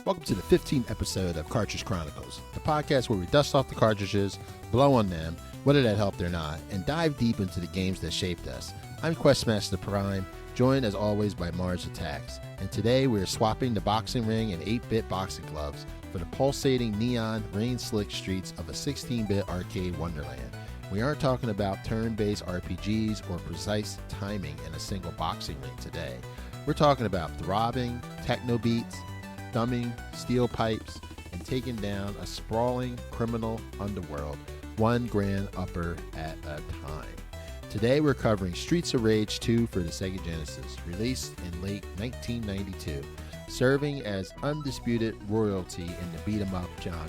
Welcome to the 15th episode of Cartridge Chronicles, the podcast where we dust off the cartridges, blow on them, whether that helped or not, and dive deep into the games that shaped us. I'm Questmaster Prime, joined as always by Marz Attakz, and today we're swapping the boxing ring and 8-bit boxing gloves for the pulsating neon, rain-slick streets of a 16-bit arcade wonderland. We aren't talking about turn-based RPGs or precise timing in a single boxing ring today. We're talking about throbbing techno beats, thumbing steel pipes, and taking down a sprawling criminal underworld, one grand upper at a time. Today we're covering Streets of Rage 2 for the Sega Genesis, released in late 1992, serving as undisputed royalty in the beat-em-up genre,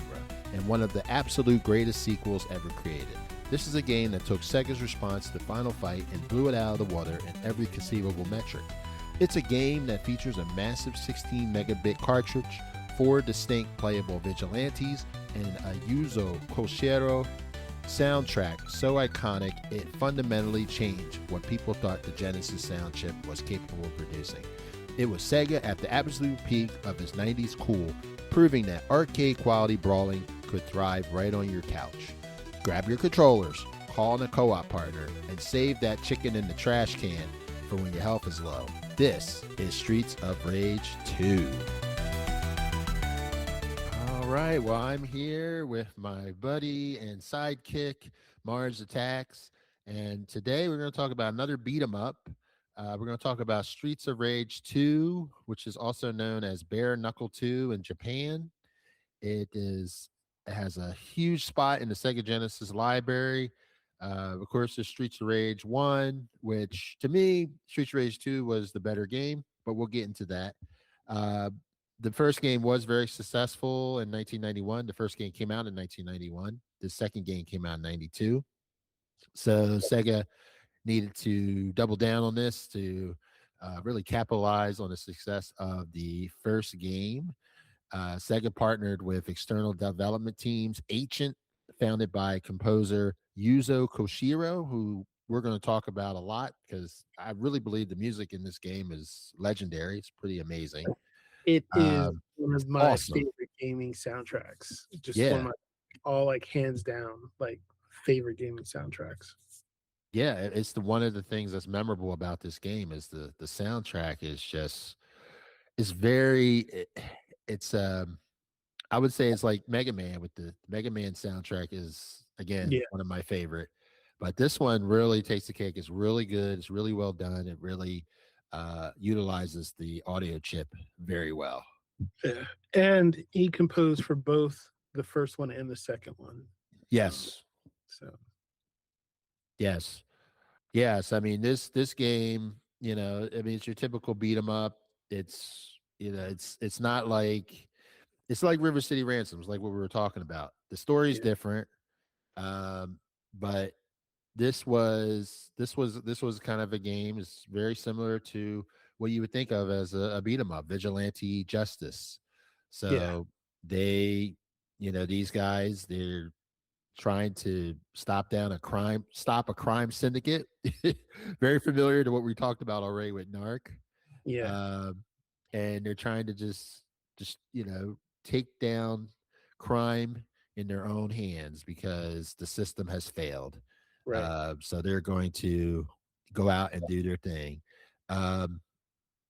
and one of the absolute greatest sequels ever created. This is a game that took Sega's response to Final Fight and blew it out of the water in every conceivable metric. It's a game that features a massive 16 megabit cartridge, 4 distinct playable vigilantes, and a Yuzo Koshiro soundtrack so iconic it fundamentally changed what people thought the Genesis sound chip was capable of producing. It was Sega at the absolute peak of its 90s cool, proving that arcade quality brawling could thrive right on your couch. Grab your controllers, call in a co-op partner, and save that chicken in the trash can for when your health is low. This is Streets of Rage 2. All right, well, I'm here with my buddy and sidekick, Marz Attakz, and today we're going to talk about another beat 'em up. We're going to talk about Streets of Rage 2, which is also known as Bare Knuckle 2 in Japan. It has a huge spot in the Sega Genesis library. Of course, there's Streets of Rage 1, which to me, Streets of Rage 2 was the better game, but we'll get into that. The first game was very successful in 1991. The first game came out in 1991. The second game came out in 92. So Sega needed to double down on this to really capitalize on the success of the first game. Sega partnered with external development teams, Ancient, founded by composer Yuzo Koshiro, who we're going to talk about a lot because I really believe the music in this game is legendary. It's pretty amazing. It is one of my awesome. favorite gaming soundtracks. Just Yeah. one of my, all like hands down, like favorite gaming soundtracks. Yeah, it's one of the things that's memorable about this game is the soundtrack is just it's I would say it's like Mega Man. With the Mega Man soundtrack is again one of my favorite, but this one really takes the cake. It's really good. It's really well done. It really utilizes the audio chip very well. Yeah, and he composed for both the first one and the second one. Yes. So. Yes. I mean this game. I mean it's your typical beat 'em up. It's it's not like. It's like River City Ransoms, like what we were talking about. The story's different, but this was kind of a game. It's very similar to what you would think of as a beat 'em up, vigilante justice. So they, these guys, they're trying to stop a crime syndicate. Very familiar to what we talked about already with Narc. Yeah, and they're trying to just take down crime in their own hands because the system has failed. right. So they're going to go out and do their thing. I'm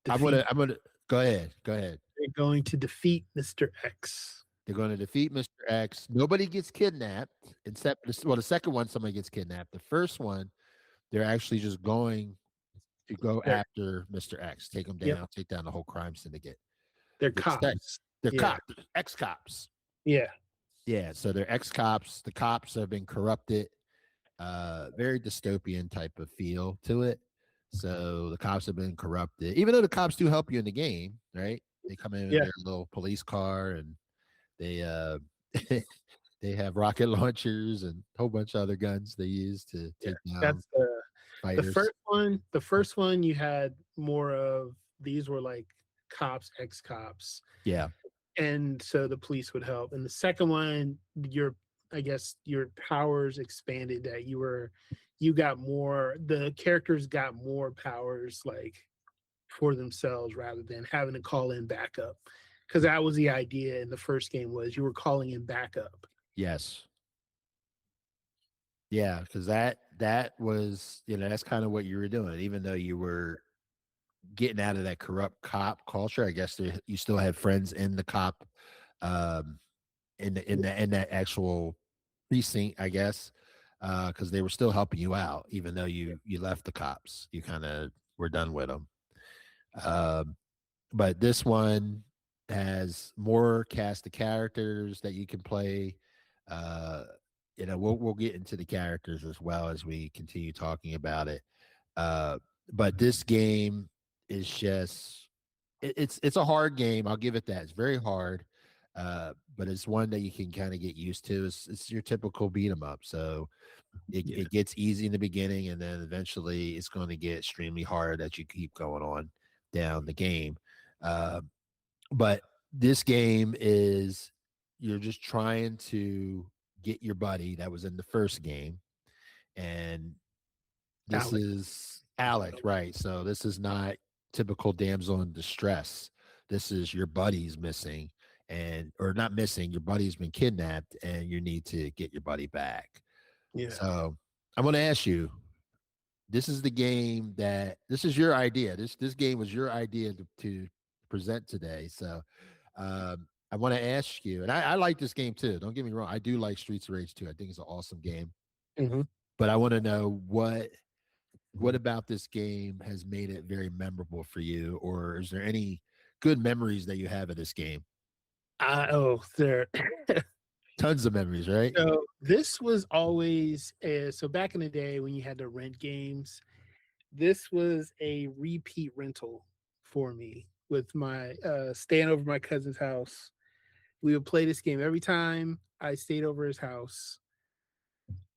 gonna go ahead. They're going to defeat Mr. X. They're going to defeat Mr. X. Nobody gets kidnapped except the second one, somebody gets kidnapped. The first one, they're actually just going to go after Mr. X, take him down, take down the whole crime syndicate. They're cops. They're cops, ex-cops. Yeah. So they're ex-cops. The cops have been corrupted. Very dystopian type of feel to it. So the cops have been corrupted. Even though the cops do help you in the game, right? They come in their little police car and they they have rocket launchers and a whole bunch of other guns they use to take down that's fighters. The first one you had more of, these were like cops, ex-cops. Yeah. And so the police would help. And the second one, your powers expanded, that you got more, the characters got more powers like for themselves rather than having to call in backup. because that was the idea in the first game, was you were calling him back up. Yes. Yeah, because that was, that's kind of what you were doing, even though you were getting out of that corrupt cop culture. I guess you still had friends in the cop, um, in that actual precinct, I guess, because they were still helping you out, even though you left the cops. You kind of were done with them. Um, but this one has more cast of characters that you can play. Uh, we'll get into the characters as well as we continue talking about it. Uh, but this game is just it's a hard game. I'll give it that. It's very hard, but it's one that you can kind of get used to. It's your typical beat 'em up. So Yeah. it gets easy in the beginning, and then eventually it's going to get extremely hard as you keep going on down the game. Uh, but this game is you're just trying to get your buddy that was in the first game, and this Alex. is Alex, right? So this is not typical damsel in distress. This is your buddy's missing, and or not missing. Your buddy's been kidnapped, and you need to get your buddy back. Yeah. So I'm going to ask you. This is your idea. This game was your idea to present today. So I want to ask you, and I like this game too. Don't get me wrong. I do like Streets of Rage 2. I think it's an awesome game. Hmm. But I want to know what about this game has made it very memorable for you, or is there any good memories that you have of this game? Oh, there. Tons of memories, right? So this was always so back in the day when you had to rent games, this was a repeat rental for me with my staying over my cousin's house. We would play this game every time I stayed over his house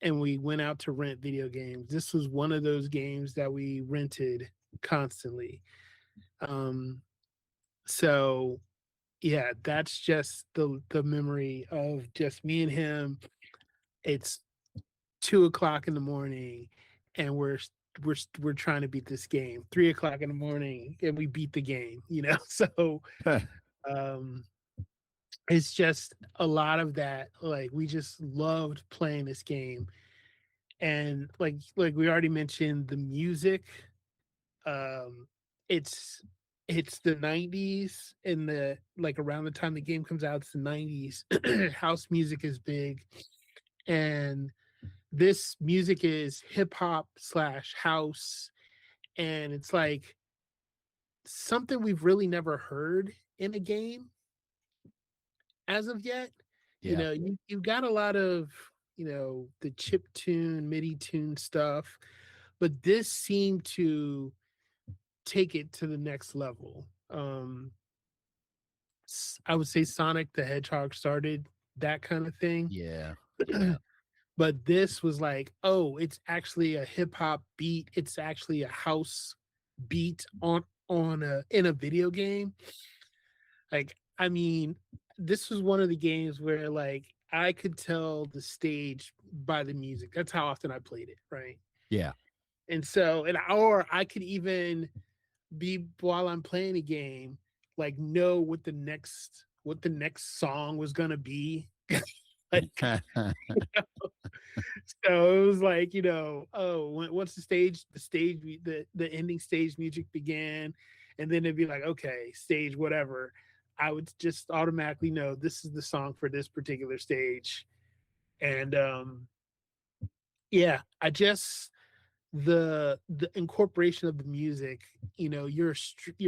and we went out to rent video games. This was one of those games that we rented constantly. Um, so yeah, that's just the memory of just me and him. It's 2 o'clock in the morning, and we're trying to beat this game. 3 o'clock in the morning, and we beat the game. So um, it's just a lot of that. Like we just loved playing this game, and like we already mentioned, the music. Um, it's it's the 90s, and the like around the time the game comes out, it's the 90s. House music is big, and this music is hip hop slash house, and it's like something we've really never heard in a game as of yet. Yeah. You've got a lot of the chip tune, MIDI tune stuff, but this seemed to take it to the next level. I would say Sonic the Hedgehog started that kind of thing. Yeah. Yeah. But this was like, oh, it's actually a hip hop beat. It's actually a house beat on a in a video game. Like, I mean, this was one of the games where like I could tell the stage by the music. That's how often I played it, right? Yeah. And so, or I could even be while I'm playing a game, like know what the next song was gonna be. Like, so it was like, once the ending stage music began, and then it'd be like, okay, stage whatever. I would just automatically know this is the song for this particular stage. And yeah, I just the incorporation of the music, you're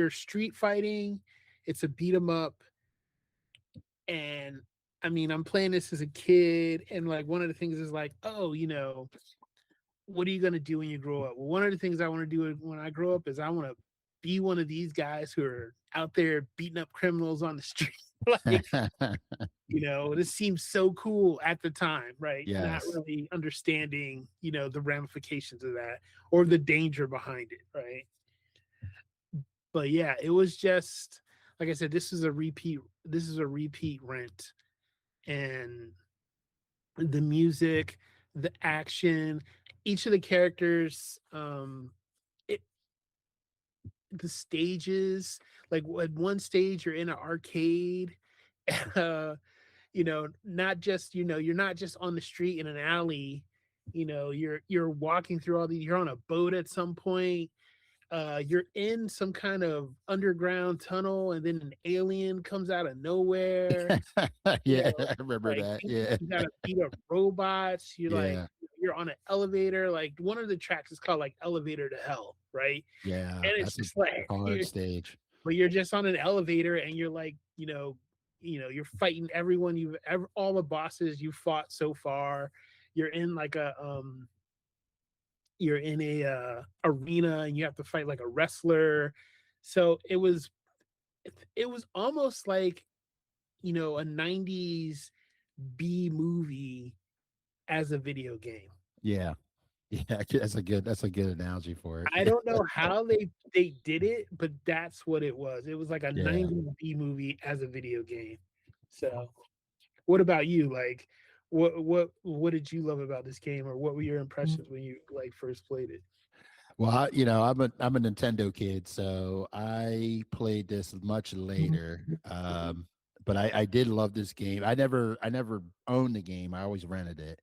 street fighting, it's a beat 'em up, and I mean, I'm playing this as a kid, and like one of the things is like, oh, what are you going to do when you grow up? Well, one of the things I want to do when I grow up is I want to be one of these guys who are out there beating up criminals on the street. Like, this seems so cool at the time, right? Not Yes. really understanding, the ramifications of that or the danger behind it, right? But yeah, it was just like I said, this is a repeat. This is a repeat rent, and the music, the action, each of the characters, it the stages. Like at one stage, you're in an arcade. Uh, not just you're not just on the street in an alley. You're walking through all these. You're on a boat at some point. You're in some kind of underground tunnel, and then an alien comes out of nowhere. You Yeah, know, I remember like that. Yeah, you gotta beat up robots. yeah, You're on an elevator. Like one of the tracks is called like Elevator to Hell, right? yeah. And it's That's a just like hard stage. but you're just on an elevator and you're like, you're fighting everyone all the bosses you fought so far. You're in like you're in a arena and you have to fight like a wrestler. So it was almost like, a 90s B movie as a video game. Yeah, yeah. That's a good analogy for I it. don't know how they did it, but that's what it was. It was like a Yeah. 90s B movie as a video game. So, what about you? Like, what did you love about this game, or what were your impressions when you like first played it? Well, I'm a Nintendo kid, so I played this much later. But I did love this game. I never owned the game. I always rented it.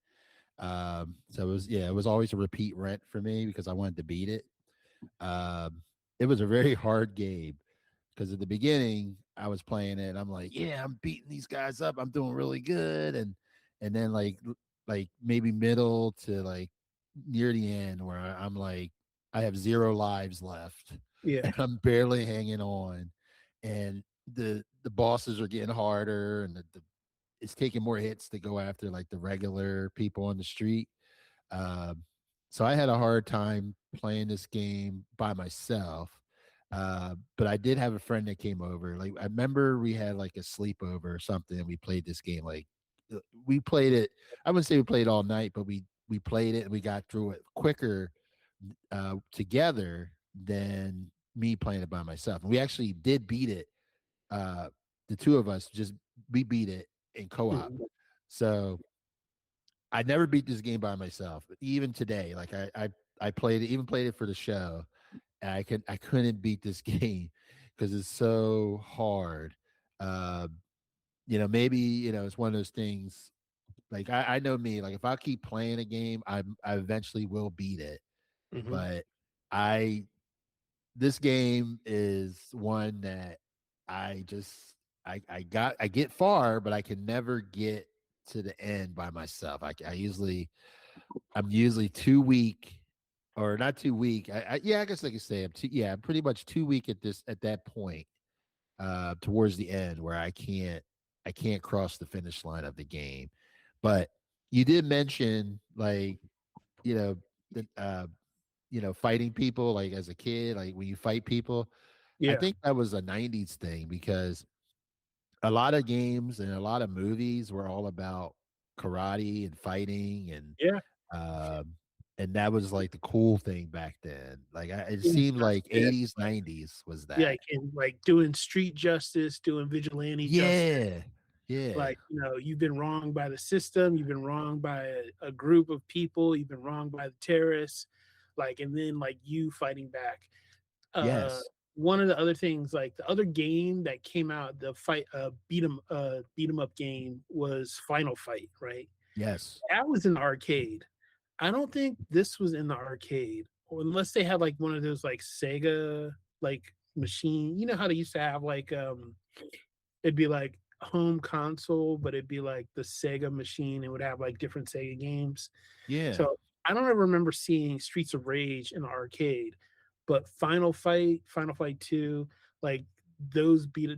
So it was always a repeat rent for me because I wanted to beat it. It was a very hard game because at the beginning I was playing it and I'm like, yeah, I'm beating these guys up. I'm doing really good. And then like maybe middle to like near the end where I'm like, I have 0 lives left Yeah, and I'm barely hanging on. And the bosses are getting harder and it's taking more hits to go after like the regular people on the street. Um, so I had a hard time playing this game by myself. But I did have a friend that came over. Like I remember we had like a sleepover or something, and we played this game. Like we played it. I wouldn't say we played all night, but we played it and we got through it quicker together than me playing it by myself. And we actually did beat it. Uh, the two of us just we beat it in co-op. mhm, So I never beat this game by myself. Even today, like I played it, even played it for the show. And I couldn't beat this game because it's so hard. Uh, maybe it's one of those things. Like I know me. Like if I keep playing a game, I eventually will beat it. mhm. But I this game is one that I just I get far, but I can never get to the end by myself. I'm usually too weak, or not too weak. Yeah, I guess I could say I'm pretty much too weak at that point, towards the end where I can't cross the finish line of the game. But you did mention like, you know, the fighting people like as a kid, like when you fight people. I Yeah, think that was a 90s thing because a lot of games and a lot of movies were all about karate and fighting yeah, um and that was like the cool thing back then. Like it yeah, seemed like yeah. 80s 90s was Yeah, that. like and like doing street justice, doing vigilante justice. Yeah, yeah, Like, you've been wronged by the system, you've been wronged by a group of people, you've been wronged by the terrorists, like, and then like you fighting back. Uh, yes, One of the other things, like the other game that came out, the fight beat 'em up game was Final Fight, right? yes, That was in the arcade. I don't think this was in the arcade, or unless they had like one of those like Sega like machine. You know how they used to have like it'd be like home console, but it'd be like the Sega machine. It would have like different Sega games. yeah, So I don't ever remember seeing Streets of Rage in the arcade, but Final Fight 2, like those beat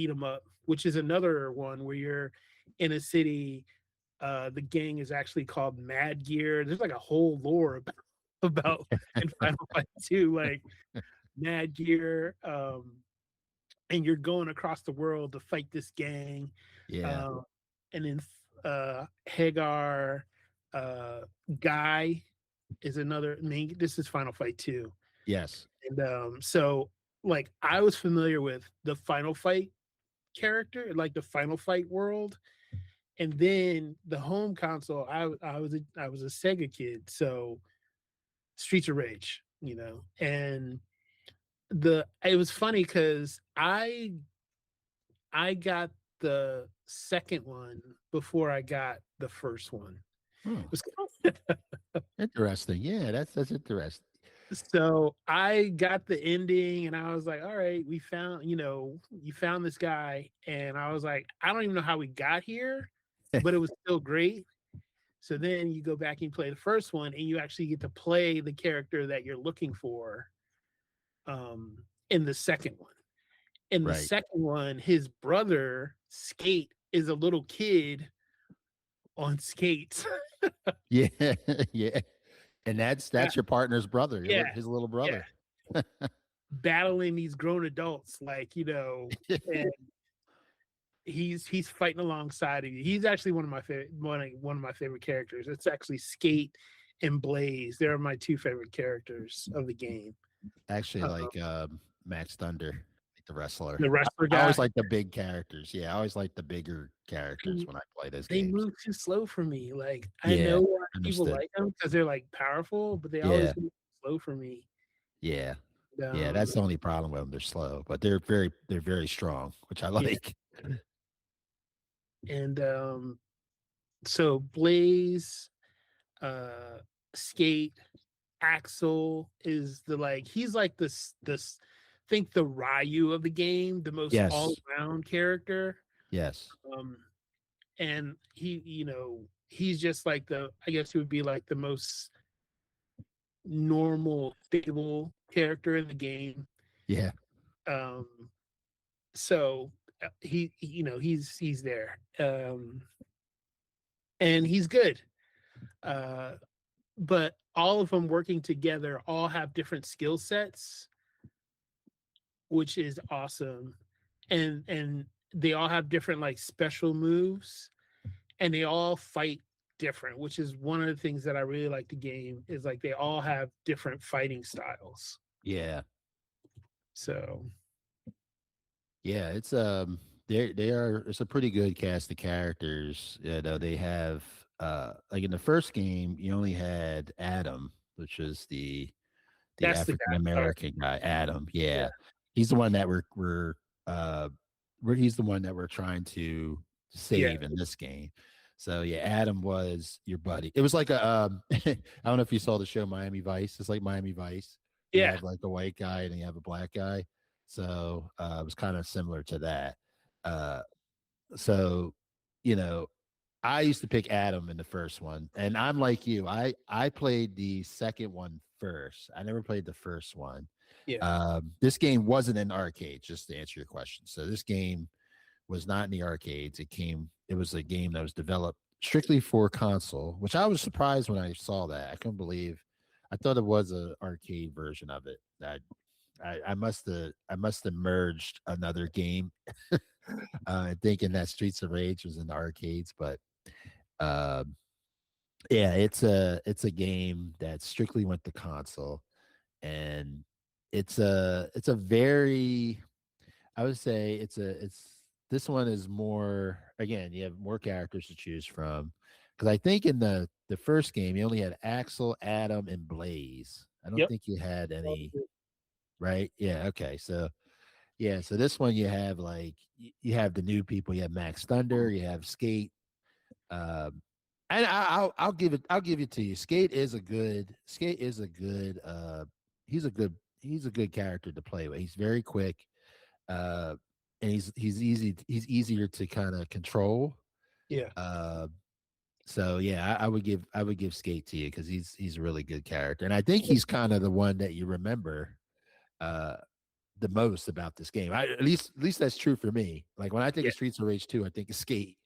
'em up, which is another one where you're in a city. The gang is actually called Mad Gear. There's like a whole lore about in Final Fight 2, like Mad Gear. And you're going across the world to fight this gang. yeah, Um, and then Hagar, uh, Guy is another main. This is Final Fight 2. yes, And so like I was familiar with the Final Fight character, like the Final Fight world. And then the home console, I was a Sega kid, so Streets of Rage, and the it was funny because I got the second one before I got the first one. Hmm, It was interesting. Yeah, that's interesting. so I got the ending and I was like, all right, we found, you found this guy. And I was like, I don't even know how we got here, but it was still great. So then you go back and you play the first one and you actually get to play the character that you're looking for in the second one. In the Right. second one, his brother, Skate, is a little kid on skates. Yeah, yeah. And that's your partner's brother, Yeah, his little yeah. brother. Battling these grown adults, and he's fighting alongside of you. He's actually one of my favorite one of my favorite characters. It's actually Skate and Blaze. They're my two favorite characters of the game. Actually, Um, like Max Thunder, like the wrestler. the wrestler I guy. always like the big characters. Yeah, I always like the bigger characters when I play those They games. move too slow for me. Like I Yeah, know why people understood. like them because they're like powerful, but they always Yeah, move slow for me. yeah, yeah. Um, That's the only problem with them. They're slow, but they're very strong, which I yeah, like. and so Blaze, uh, Skate, Axel is he's like this think the Ryu of the game, the most all Yes, around character. yes, Um, and he's just like I guess he would be like the most normal, stable character in the game. yeah, Um, so he's there, and he's good. Uh, but all of them working together all have different skill sets, which is awesome. And they all have different like special moves, and they all fight different, which is one of the things that I really like the game is like they all have different fighting styles. yeah, So yeah. It's they are it's a pretty good cast of characters. You know, they have like in the first game, you only had Adam, which is the that's the African guy. Sorry. American guy, Adam. Yeah. Yeah, he's the one that uh he's the one that we're trying to Yeah. save in this game. So yeah, Adam was your buddy. It was like a I don't know if you saw the show Miami Vice. It's like Miami Vice. You Yeah. have like a white guy and you have a black guy. So it was kind of similar to that. Uh so you know, I used to pick Adam in the first one, and I'm like you. I played the second one first. I never played the first one. Yeah. This game wasn't in arcades, just to answer your question. So this game was not in the arcades. It was a game that was developed strictly for console, which I was surprised when I saw that. I couldn't believe. I thought it was an arcade version of it. I must have merged another game, thinking that Streets of Rage was in the arcades, but um, yeah, it's a game that strictly went to console, and it's a very I would say it's this one is more again you have more characters to choose from because I think in the first game you only had Axel, Adam, and Blaze. I don't Yep. think you had any, right? Yeah, okay, so yeah, so this one you have like you have the new people. You have Max Thunder, you have Skate. Um, and I'll give it to you. Skate is a good he's a good character to play with. He's very quick, uh, and he's easier to kind of control. Yeah. Uh, so yeah, I would give Skate to you because he's a really good character, and I think he's kind of the one that you remember. Uh, the most about this game. At least that's true for me. Like when I think Yeah. of Streets of Rage 2, I think of Skate.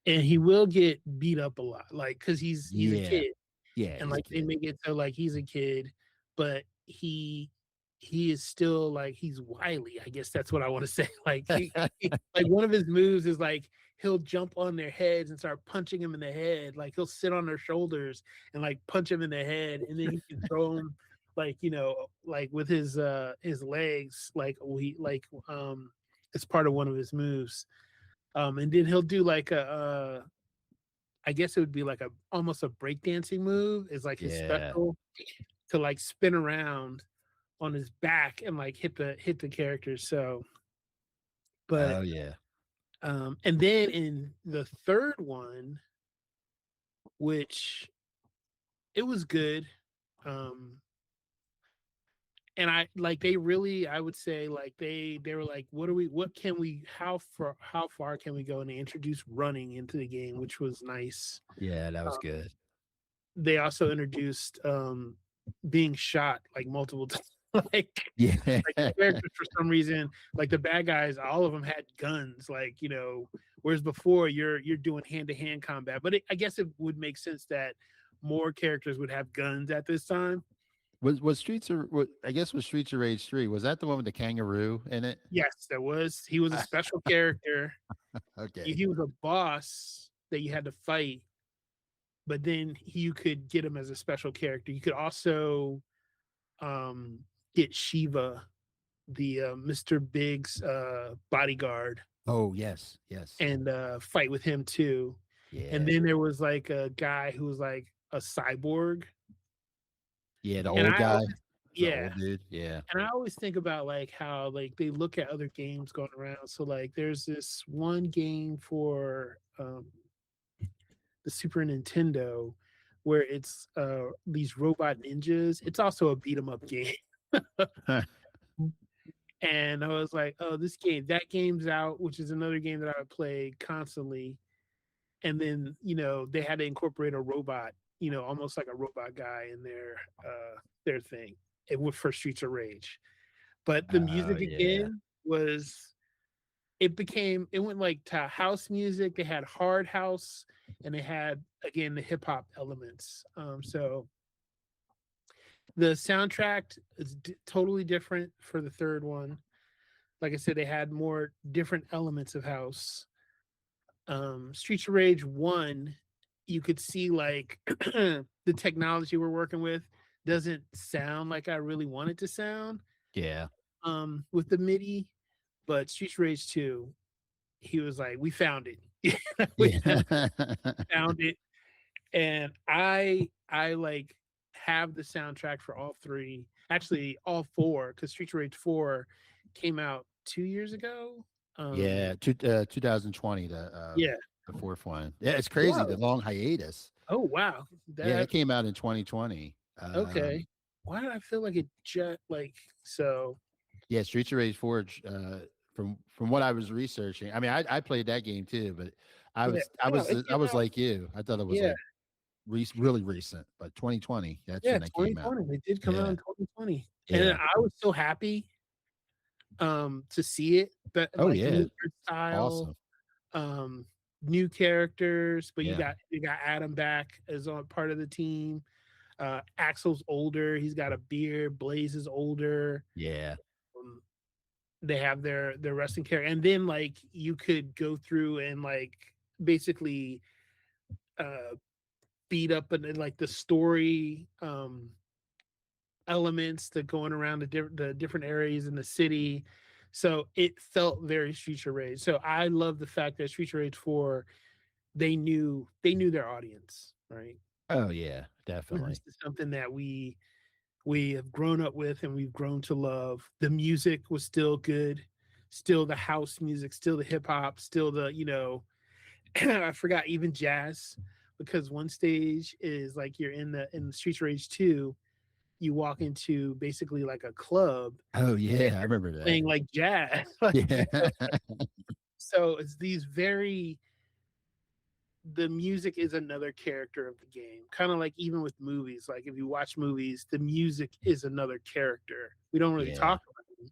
And he will get beat up a lot, like because he's a Yeah. kid, Yeah, and he's a like they kid. make it so like he's a kid, but he is still like he's wily. I guess that's what I want to say. Like like one of his moves is like he'll jump on their heads and start punching him in the head. Like he'll sit on their shoulders and like punch him in the head, and then he can throw him like like with his legs it's part of one of his moves. And then he'll do like I guess it would be like a almost a breakdancing move is like his Yeah. special to like spin around on his back and like hit the characters. So, but Oh yeah. and then in the third one, which it was good, um, and I like they really, I would say like they were like, how far can we go? And they introduced running into the game, which was nice. Yeah, that was good. They also introduced being shot like multiple times. like Yeah. like the characters for some reason, like the bad guys, all of them had guns, like, whereas before you're doing hand-to-hand combat. But I guess it would make sense that more characters would have guns at this time. Was I guess was Streets of Rage 3, was that the one with the kangaroo in it? Yes, he was a special character. Okay. He was a boss that you had to fight, but then you could get him as a special character. You could also get Shiva, the Mr. Big's bodyguard, Oh yes, yes. and fight with him too. And Yeah. then there was like a guy who was like a cyborg. Yeah, the And old guy. The yeah. old dude. Yeah. And I always think about like how like they look at other games going around. So like there's this one game for the Super Nintendo where it's these robot ninjas. It's also a beat 'em up game. And I was like, oh, that game's out, which is another game that I would play constantly. And then, they had to incorporate a robot, almost like a robot guy in their thing. It was for Streets of Rage. But the music yeah. again it went like to house music. They had hard house, and they had again the hip hop elements. So the soundtrack is totally different for the third one. Like I said, they had more different elements of house. Streets of Rage 1, you could see like the technology we're working with doesn't sound like I really want it to sound. Yeah. With the MIDI, but Streets of Rage 2, he was like, we found it. We Yeah. found it. And I like have the soundtrack for all three, actually all four, because Streets of Rage 4 came out 2 years ago. Yeah, 2020, Yeah. the fourth one. Yeah, it's crazy, Wow. the long hiatus. Oh wow. Yeah, it came out in 2020. Okay. Why did I feel like it just like so? Yeah, Streets of Rage 4, from what I was researching. I mean, I played that game too, but I was Yeah, no, it I came was out. like you. I thought it was Yeah, like really recent, but 2020, that's yeah, when that came out. 2020. It did come out Yeah. in 2020, and Yeah. I was so happy to see it. But Oh like the yeah. new art style, Awesome. new characters. But Yeah. you got Adam back as on part of the team. Axel's older. He's got a beard. Blaze is older. Yeah. Um, they have their wrestling character, and then like you could go through and like basically beat up and like the story elements that going around the different areas in the city. So it felt very Streets of Rage. So I love the fact that Streets of Rage 4, they knew their audience, right? Oh yeah, definitely. This is something that we have grown up with and we've grown to love. The music was still good, still the house music, still the hip hop, still the, I forgot even jazz, because one stage is like you're in the Streets of Rage 2, you walk into basically like a club Oh yeah, I remember that. playing like jazz. Yeah. So it's the music is another character of the game. Kind of like even with movies, like if you watch movies, the music is another character. We don't really Yeah. talk about them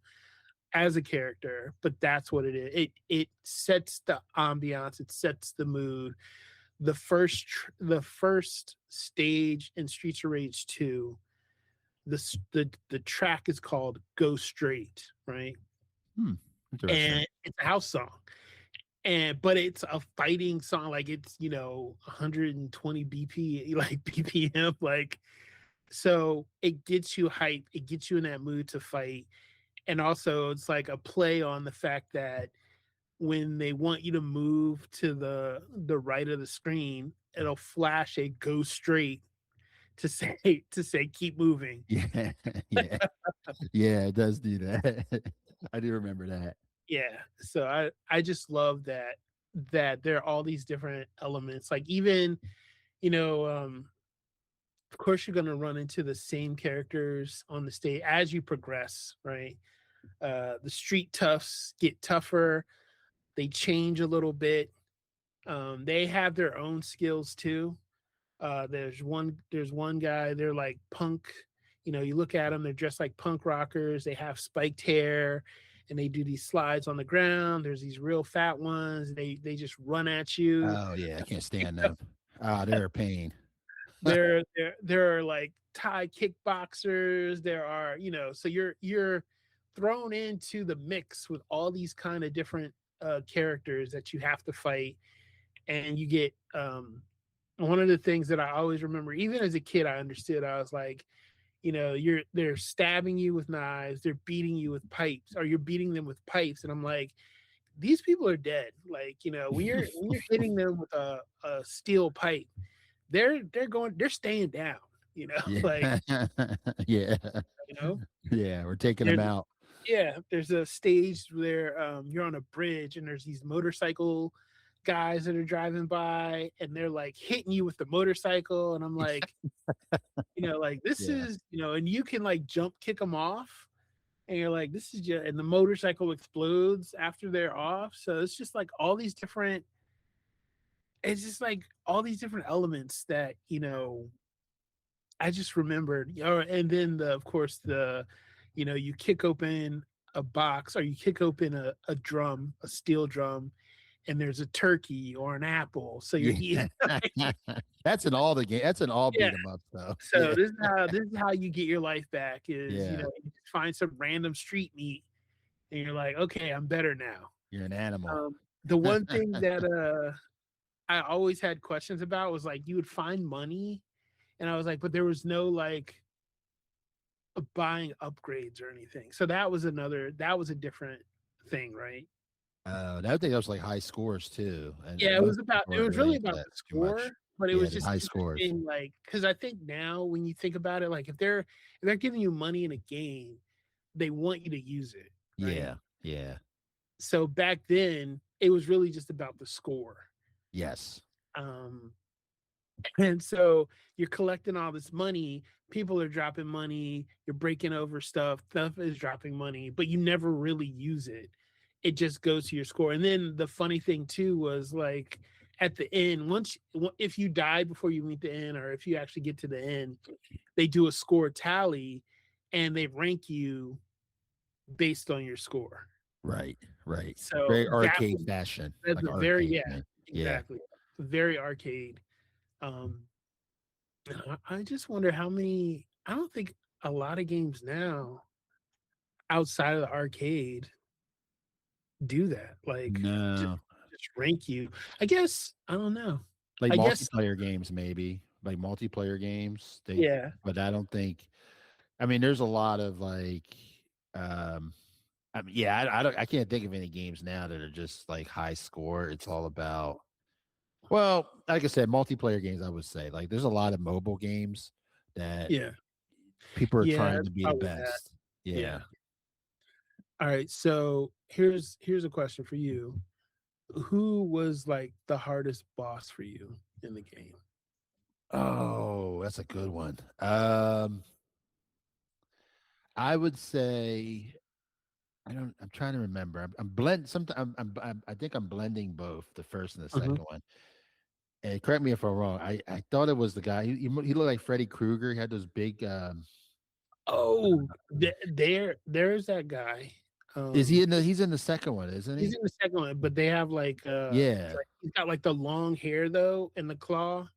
as a character, but that's what it is. It sets the ambiance, it sets the mood. The first stage in Streets of Rage 2, the track is called Go Straight, right? Interesting. And it's a house song. But it's a fighting song, like it's 120 BPM, like, so it gets you hyped, it gets you in that mood to fight. And also it's like a play on the fact that when they want you to move to the right of the screen, it'll flash a Go Straight to say keep moving. Yeah, yeah, yeah. It does do that. I do remember that. Yeah. So I just love that there are all these different elements. Like even, you know, of course you're gonna run into the same characters on the stage as you progress, right? The street toughs get tougher, they change a little bit. They have their own skills too. There's one guy, they're like punk, you look at them, they're dressed like punk rockers, they have spiked hair and they do these slides on the ground. There's these real fat ones, they just run at you. Oh yeah, I can't stand them. Ah, they're a pain. There are like Thai kickboxers, there are, so you're thrown into the mix with all these kind of different characters that you have to fight. And you get one of the things that I always remember, even as a kid, I understood. I was like, they're stabbing you with knives, they're beating you with pipes, or you're beating them with pipes, and I'm like, these people are dead. Like, when you're hitting them with a steel pipe, they're staying down. Like, Yeah, yeah, you know, yeah. We're taking them there's out. yeah, there's a stage where you're on a bridge and there's these motorcycle guys that are driving by and they're like hitting you with the motorcycle, and I'm like, like this Yeah, is, and you can like jump kick them off, and you're like, this is just, and the motorcycle explodes after they're off. So it's just like all these different, it's just like all these different elements that, I just remembered. And then of course you kick open a box, or you kick open a drum, a steel drum, and there's a turkey or an apple. So you're yeah. eating. That's an all the game. That's an all Yeah. beat 'em up though. So Yeah, this is how you get your life back, is yeah. you just find some random street meat and you're like, okay, I'm better now. You're an animal. The one thing that I always had questions about was like you would find money, and I was like, but there was no like buying upgrades or anything. So that was a different thing, right? That thing was like high scores too, and Yeah, most it people weren't was really really into about that the too much. score, but it Yeah, was the just high scores. interesting, like, because I think now when you think about it, like if they're giving you money in a game, they want you to use it, right? Yeah, yeah, So back then, it was really just about the score. yes, Um, and so you're collecting all this money, people are dropping money, you're breaking over stuff is dropping money, but you never really use it. It just goes to your score. And then the funny thing too was like at the end, if you die before you meet the end, or if you actually get to the end, they do a score tally and they rank you based on your score. right, right. So Very arcade fashion, that's like a very, arcade yeah, thing. Yeah. exactly, very arcade. Um, I just wonder how many. I don't think a lot of games now outside of the arcade do that. Like just, No, just rank you. I guess I don't know. like I guess multiplayer games, maybe like multiplayer games. yeah, But I don't think. I mean, there's a lot of like, um, I mean, yeah, I can't think of any games now that are just like high score. It's all about, well, like I said, multiplayer games. I would say like there's a lot of mobile games that yeah, people are yeah. trying It's to be the probably that. best. Yeah. Yeah. All right. So here's a question for you. Who was like the hardest boss for you in the game? Oh, that's a good one. I would say I don't. I'm trying to remember. I'm blend. Sometimes I think I'm blending both the first and the Uh-huh. second one. And correct me if I'm wrong. I thought it was the guy. He looked like Freddy Krueger. He had those big. Oh, there's that guy. Is he in the? He's in the second one, isn't He's he? in the second one, but they have Yeah, he's got like the long hair though and the claw.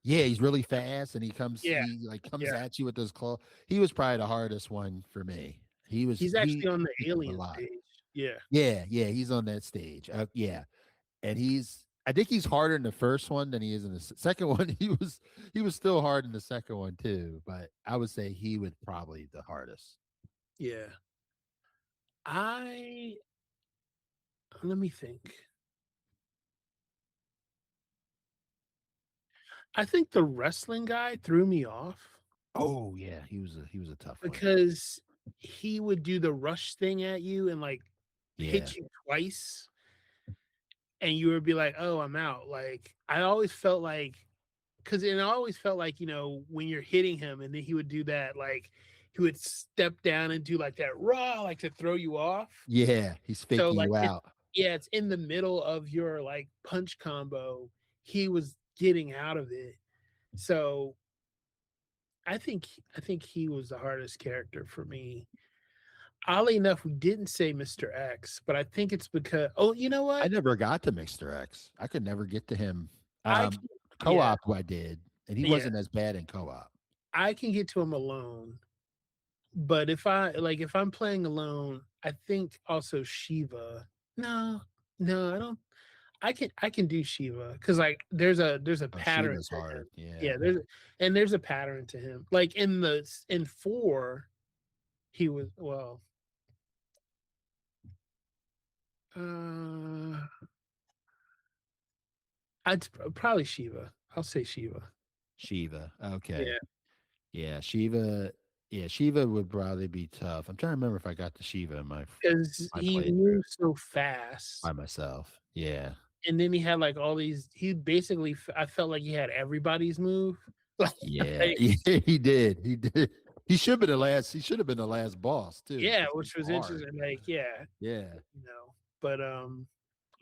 yeah. He's really fast, and he comes. Yeah, He like comes yeah. at you with those claw. He was probably the hardest one for me. He was. He's actually on the He took a alien lot. stage. Yeah. Yeah, yeah. He's on that stage. Yeah, and he's. I think he's harder in the first one than he is in the second one. He was still hard in the second one too, but I would say he would probably the hardest. Yeah. I Let me think. I think the wrestling guy threw me off Oh yeah, he was a tough one. because he would do the rush thing at you and like Yeah. hit you twice, and you would be like, "Oh, I'm out." Like I always felt like, because it always felt like, when you're hitting him, and then he would do that, like he would step down and do like that raw, like to throw you off. Yeah, he's So faking like you it's out. yeah, it's in the middle of your like punch combo. He was getting out of it. So I think he was the hardest character for me. Oddly enough, we didn't say Mr. X, but I think it's because you know I what? never got to Mr. X. I could never get to him. I can yeah, Co-op I did, and he yeah, wasn't as bad in co-op. I can get to him alone. But if I'm playing alone, I think also Shiva. No, no, I don't. I can do Shiva because like there's a Oh, pattern Shiva's to him. hard. Yeah. Yeah, there's a pattern to him. Like in 4, he was uh probably Shiva. I'll say Shiva. Shiva. Okay. Yeah, Yeah, Shiva. Yeah, Shiva would probably be tough. I'm trying to remember if I got to Shiva in because my he playthrough moves so fast, by myself. Yeah. and then he had like all these. He basically, I felt like he had everybody's move. Yeah. Like, Yeah, he did. He did. He should have been the last. He should have been the last boss too, yeah, because he's which was hard. interesting. Like, yeah, Yeah. but Because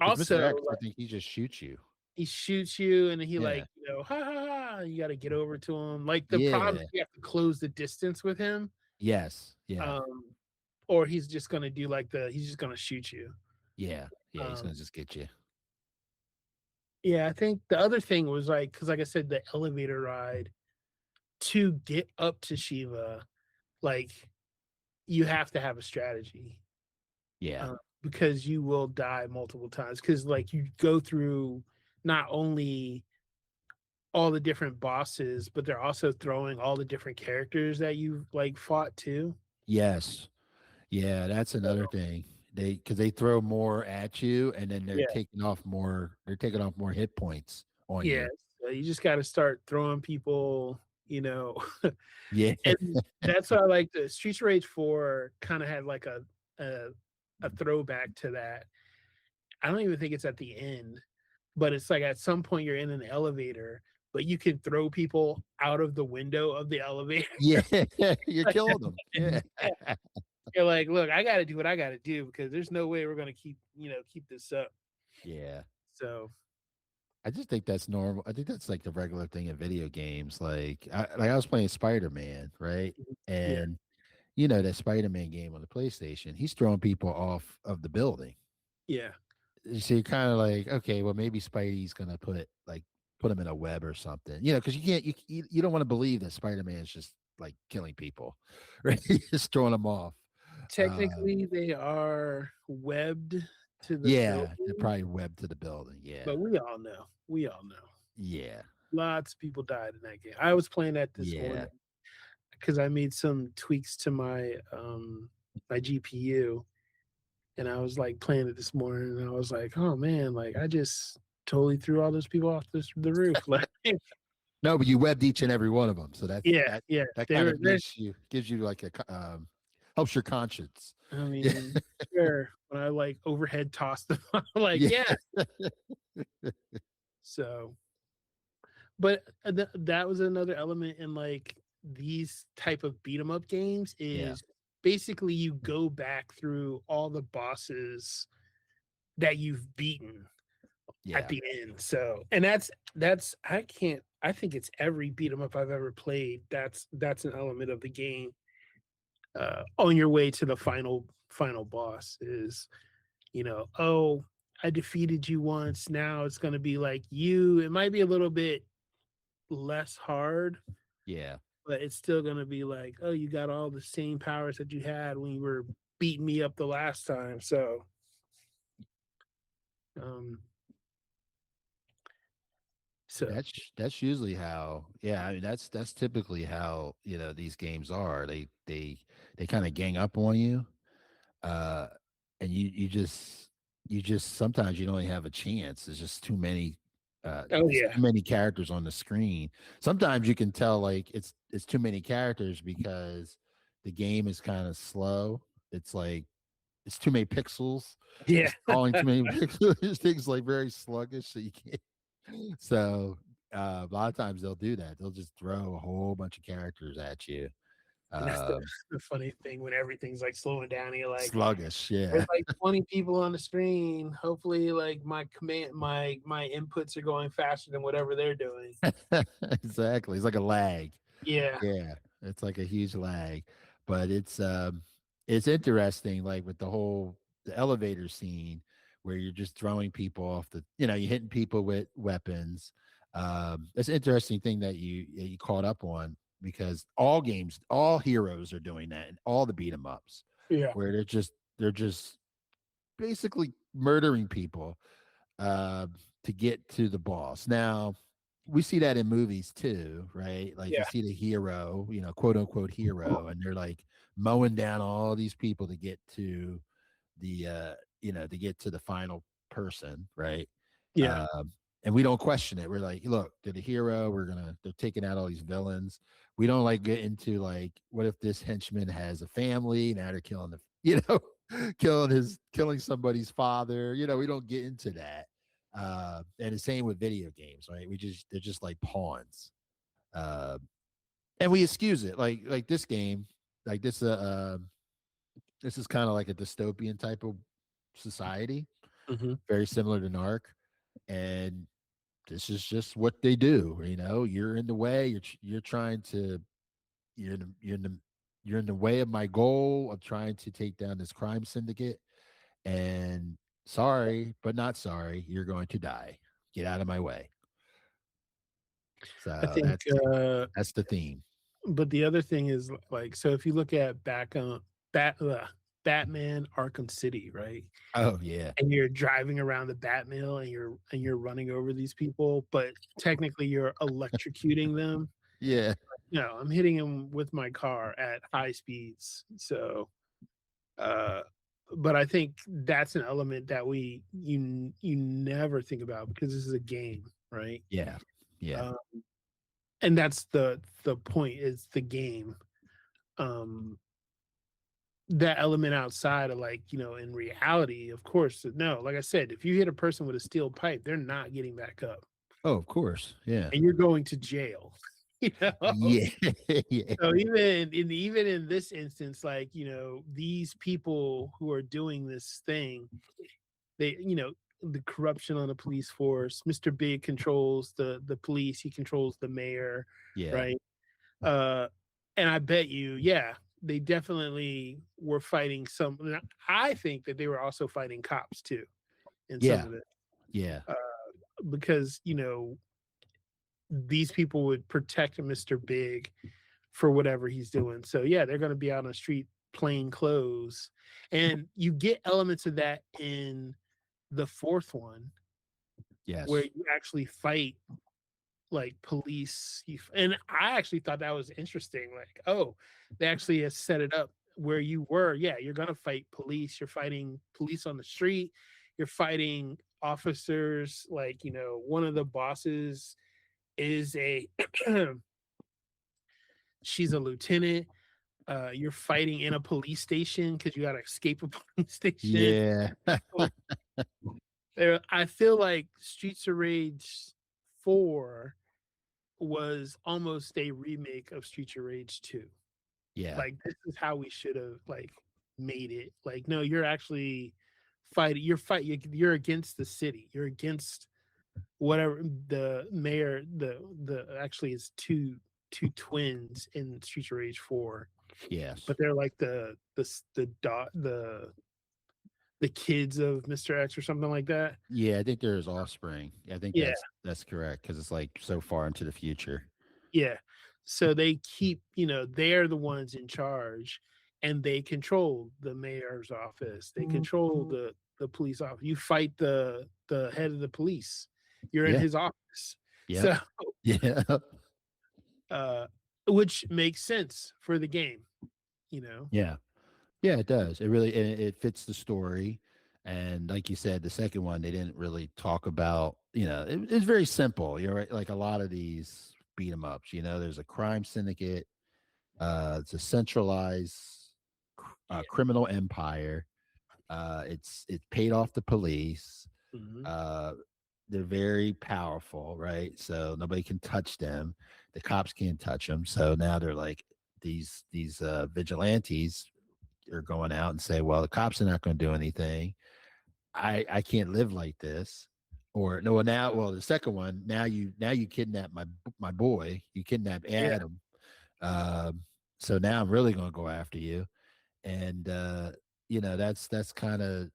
Mr. also X, I like think he just shoots you. he shoots you, and then he Yeah. like ha ha ha. You got to get over to him. Like the problem is Yeah. you have to close the distance with him, Yes. Yeah. um, or he's just gonna do like he's just gonna shoot you. Yeah. Yeah. He's gonna Um, just get you. yeah, I think the other thing was like because like I said, the elevator ride to get up to Shiva, like you have to have a strategy, Yeah. because you will die multiple times because like you go through not only all the different bosses, but they're also throwing all the different characters that you've like fought too. Yes. Yeah. That's another So, thing. Because they throw more at you, and then they're yeah, taking off more. They're taking off more hit points on yeah. you. So you just got to start throwing people, Yeah. and that's why I like the Streets of Rage 4 kind of had like a a throwback to that. I don't even think it's at the end, but it's like at some point you're in an elevator, but you can throw people out of the window of the elevator. Yeah. You're killing them. Yeah. Yeah. You're like, look, I got to do what I got to do because there's no way we're going to keep this up. Yeah. So, I just think that's normal. I think that's like the regular thing in video games. Like I was playing Spider-Man, right? yeah, And that Spider-Man game on the PlayStation, he's throwing people off of the building. yeah, So you're kind of like, okay, well maybe Spidey's gonna put him in a web or something, because you can't you don't want to believe that Spider-Man's just like killing people, right? He's just throwing them off. technically they are webbed to the Yeah, they're building, probably webbed to the building. Yeah, but we all know. yeah, Lots of people died in that game. I was playing that this yeah. morning because I made some tweaks to my GPU, and I was like playing it this morning, and I was like, oh man, like I just totally threw all those people off the roof. Like, No, but you webbed each and every one of them, so yeah, yeah, that kind they're of they're. gives you like helps your conscience. I Yeah, mean, sure. When I like overhead tossed them, I'm like, yeah, yeah. So, but that was another element in like these type of beat 'em up games yeah, is basically you go back through all the bosses that you've beaten at yeah, the end. So, and that's I think it's every beat 'em up I've ever played. That's an element of the game. On your way to the final boss is, oh, I defeated you once. Now it's going to be like you. It might be a little bit less hard, yeah. but it's still going to be like, oh, you got all the same powers that you had when you were beating me up the last time. Um, so That's usually how. Yeah, I mean that's typically how these games are. They kind of gang up on you, uh, and you just sometimes you don't even have a chance. There's just too many. Oh It's yeah. too many characters on the screen. Sometimes you can tell like it's too many characters because the game is kind of slow. It's like it's too many pixels. Yeah. It's calling too many pixels. Things like very sluggish, so you can't. So a lot of times they'll do that. They'll just throw a whole bunch of characters at you. And that's Um, the funny thing when everything's like slowing down. And you're like, Sluggish, there's yeah. like 20 people on the screen. Hopefully, like my inputs are going faster than whatever they're doing. Exactly. It's like a lag. Yeah. Yeah, it's like a huge lag, but it's interesting, like with the elevator scene where you're just throwing people off you're hitting people with weapons. It's an interesting thing that you caught up on because all heroes are doing that, and all the beat 'em ups Yeah. where they're just basically murdering people uh, to get to the boss. Now, we see that in movies too, right? Like you Yeah. see the hero, quote unquote hero, and they're like mowing down all these people to get to the final person, right? Yeah. Um, and we don't question it. We're like, look, they're the hero. They're taking out all these villains. We don't like get into like, what if this henchman has a family? Now they're killing killing somebody's father. We don't get into that. And the same with video games, right? They're just like pawns. Uh, and we excuse it. Like this game, like this is kind of like a dystopian type of society, Hmm. very similar to Narc. And this is just what they do. You're in the way. You're trying to you're in the way of my goal of trying to take down this crime syndicate. And sorry, but not sorry. You're going to die. Get out of my way. I So think, that's the theme. but the other thing is like, so if you look at Batman Arkham City, right? Oh yeah, And you're driving around the Batmill and you're running over these people, but technically you're electrocuting them. yeah, No, I'm hitting them with my car at high speeds. So, uh, but I think that's an element that you never think about because this is a game, right? yeah, yeah, Uh, and that's the point is the game. Um, that element outside of like in reality, of course, no. Like I said, if you hit a person with a steel pipe, they're not getting back up, oh of course, yeah, and you're going to jail. You know, yeah, yeah, so even in this instance, like these people who are doing this thing, they the corruption on the police force. Mr. Big controls the police. He controls the mayor, yeah, right? Uh, and I bet you, yeah, they definitely were fighting some. I think that they were also fighting cops too in some yeah, of it, yeah, uh, because these people would protect Mr. Big for whatever he's doing. So yeah, they're going to be out on the street plain clothes, and you get elements of that in the fourth one where yes, you actually fight like police. And I actually thought that was interesting. Like, oh, they actually have set it up where you were. Yeah, you're gonna fight police. You're fighting police on the street. You're fighting officers. Like, one of the bosses is a she's a lieutenant. You're fighting in a police station because you got to escape a police station. yeah, So, I feel like Streets of Rage 4 was almost a remake of Streets of Rage 2. yeah, Like, this is how we should have like made it. Like, no, you're actually fighting. You're against the city. You're against whatever the mayor. The actually it's two twins in Streets of Rage 4, yes, but they're like the kids of Mr. X or something like that. yeah. I think there's offspring. I think Yeah, that's correct because it's like so far into the future. yeah. So they keep, they're the ones in charge, and they control the mayor's office. They control the police office. You fight the head of the police. You're in Yeah, his office. yep, So, yeah, uh, which makes sense for the game, yeah. Yeah, it does. It really it fits the story, And like you said, the second one they didn't really talk about. It's very simple. You're right, like a lot of these beat 'em ups. There's a crime syndicate. It's a centralized Yeah. criminal empire. It paid off the police. Hmm. Uh, they're very powerful, right? So nobody can touch them. The cops can't touch them. So now they're like these vigilantes are going out and say, well, the cops are not going to do anything. I can't live like this. Or no, now, well, the second one, now you kidnap my boy, you kidnap Yeah. Adam. So now I'm really going to go after you. And that's kind of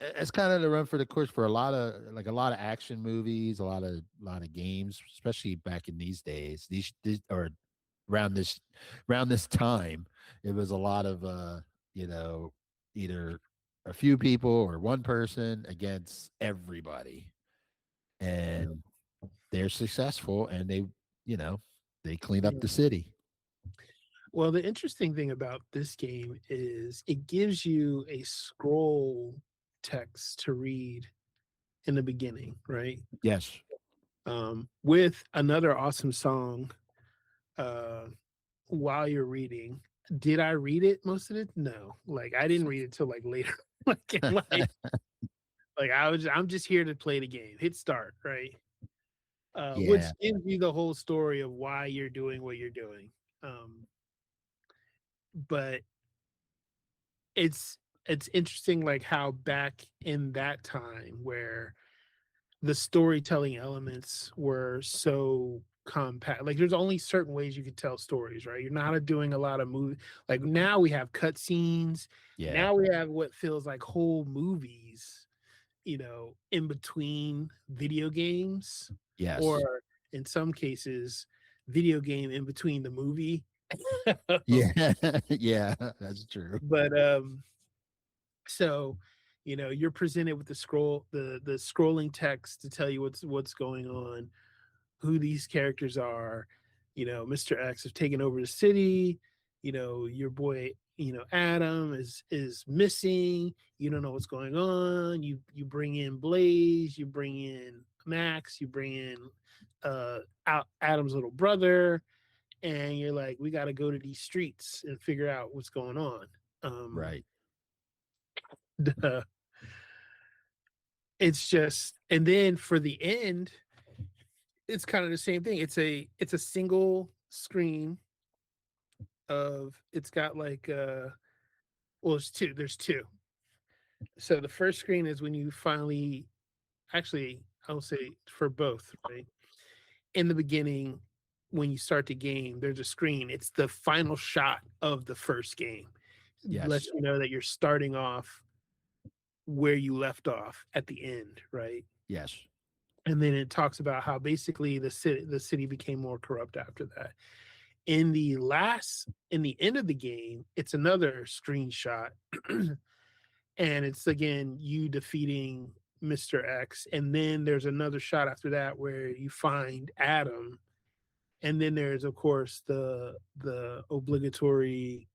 the run for the course for a lot of action movies, a lot of games, especially back in these days. These or around this time, it was a lot of you know, either a few people or one person against everybody. And they're successful and you know, they clean up Yeah. the city. Well, the interesting thing about this game is it gives you a scroll text to read in the beginning, right? Yes. With another awesome song uh, while you're reading. Did I read it most of it? No. Like I didn't read it till like later. like in life. Like I'm just here to play the game. Hit start, right? Yeah. Which gives you the whole story of why you're doing what you're doing. Um, but it's interesting like how back in that time where the storytelling elements were so compact. Like there's only certain ways you could tell stories, right? You're not doing a lot of movie. Like now we have cut scenes. Yeah. Now we have what feels like whole movies, in between video games, Yes. or in some cases, video game in between the movie. Yeah. Yeah. That's true. But so you're presented with the scrolling text to tell you what's going on, who these characters are. Mr. X has taken over the city. Your boy, Adam is missing. You don't know what's going on. You bring in Blaze, you bring in Max, you bring in Adam's little brother, and you're like, we got to go to these streets and figure out what's going on. um Right. it's just, and then for the end, it's kind of the same thing. It's a single screen of, it's got like well, there's two. So the first screen is when you finally, actually I'll say for both, right? In the beginning, when you start the game, there's a screen. It's the final shot of the first game. It lets Yes. you know that you're starting off where you left off at the end, right? Yes. And then it talks about how basically the city became more corrupt after that. In the end of the game, it's another screenshot, and it's again you defeating Mr. X, and then there's another shot after that where you find Adam, and then there's of course the obligatory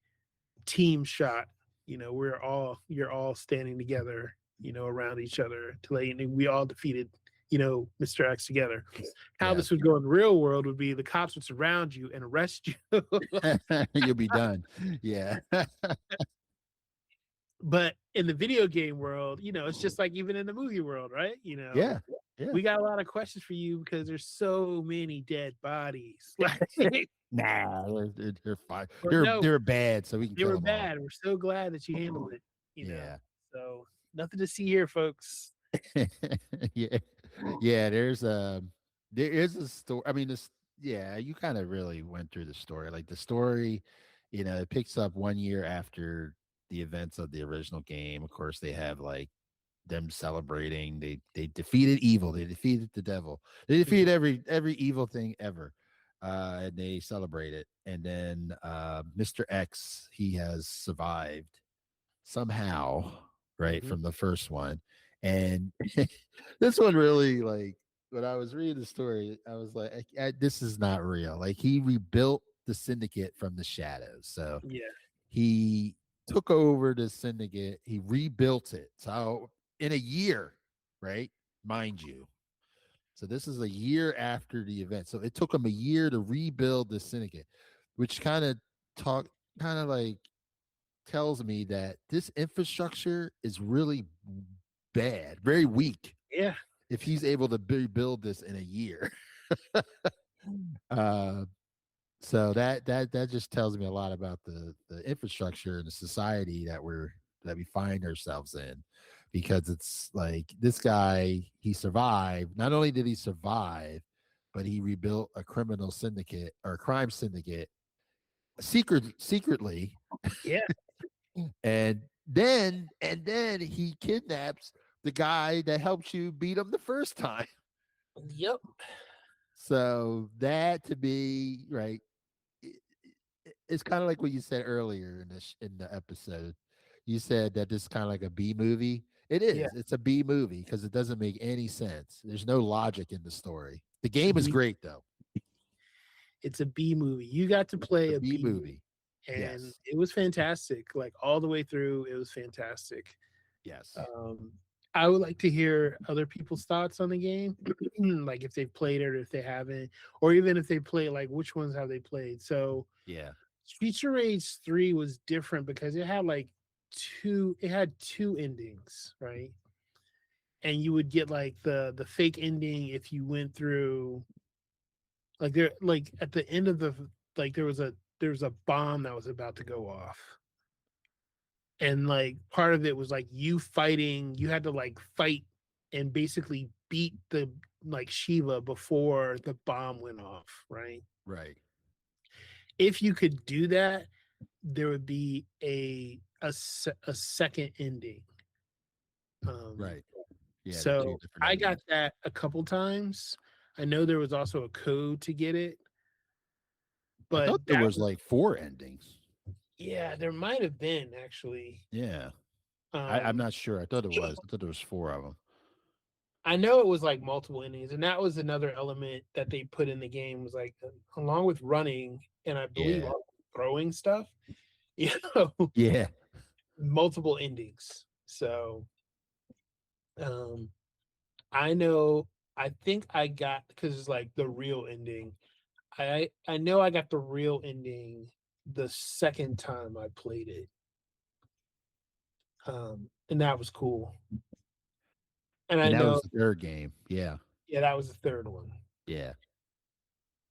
team shot. You're all standing together, around each other to let you know we all defeated, Mr. X together. How Yeah. this would go in the real world would be the cops would surround you and arrest you. You'll be done. Yeah. But in the video game world, it's just like even in the movie world, right? Yeah. Yeah. We got a lot of questions for you because there's so many dead bodies. Like, Nah, they're fine. or They're no, they're bad, so we can they kill were them all. bad. We're so glad that you handled it. Yeah. So nothing to see here, folks. Yeah. Yeah. There is a story. I mean, this. Yeah, you kind of really went through the story. Like the story, it picks up 1 year after the events of the original game. Of course, they have like them celebrating. They defeated evil. They defeated the devil. They defeated every evil thing ever. And they celebrate it. And then Mr. X, he has survived somehow, right, Mhm. from the first one. And this one really, like, when I was reading the story, I was like, this is not real. Like, he rebuilt the syndicate from the shadows. So Yeah. he took over the syndicate, he rebuilt it. So in a year, right? Mind you. So this is a year after the event. So it took them a year to rebuild the syndicate, which kind of like tells me that this infrastructure is really bad, very weak. Yeah. If he's able to build this in a year, uh, so that just tells me a lot about the infrastructure and the society that we find ourselves in, because it's like this guy, he survived. Not only did he survive, but he rebuilt a criminal syndicate or a crime syndicate secretly, Yeah. and then he kidnaps the guy that helped you beat him the first time. Yep. So that to be right, it's kind of like what you said earlier in the episode. You said that this is kind of like a B movie. It Yeah. is. It's a B movie because it doesn't make any sense. There's no logic in the story. The It's a game is B. great though. It's a B movie. You got to play A a B B movie, movie. and Yes. it was fantastic. Like all the way through, it was fantastic. Yes. Um, I would like to hear other people's thoughts on the game, like if they've played it or if they haven't, or even if they play, like which ones have they played. So Yeah. Streets of Rage 3 was different because it had two endings, right? And you would get like the fake ending if you went through like at the end of like there was a bomb that was about to go off. And like part of it was like you had to like fight and basically beat the like Shiva before the bomb went off, right? Right. If you could do that, there would be a second ending. Um, Right. Yeah. The two so different I got endings. that a couple times. I know there was also a code to get it, I but thought there was like four endings. yeah, there might have been actually. Yeah. I'm Um, not sure. I thought it was. I thought there was four of them. I know it was like multiple endings, and that was another element that they put in the game was like along with running and I believe Yeah. also throwing stuff, you know, Yeah. multiple endings. So um I know I think I got because it's like the real ending. I know I got the real ending the second time I played it. And that was cool. And I And that know was the third game. Yeah. yeah, that was the third one. Yeah.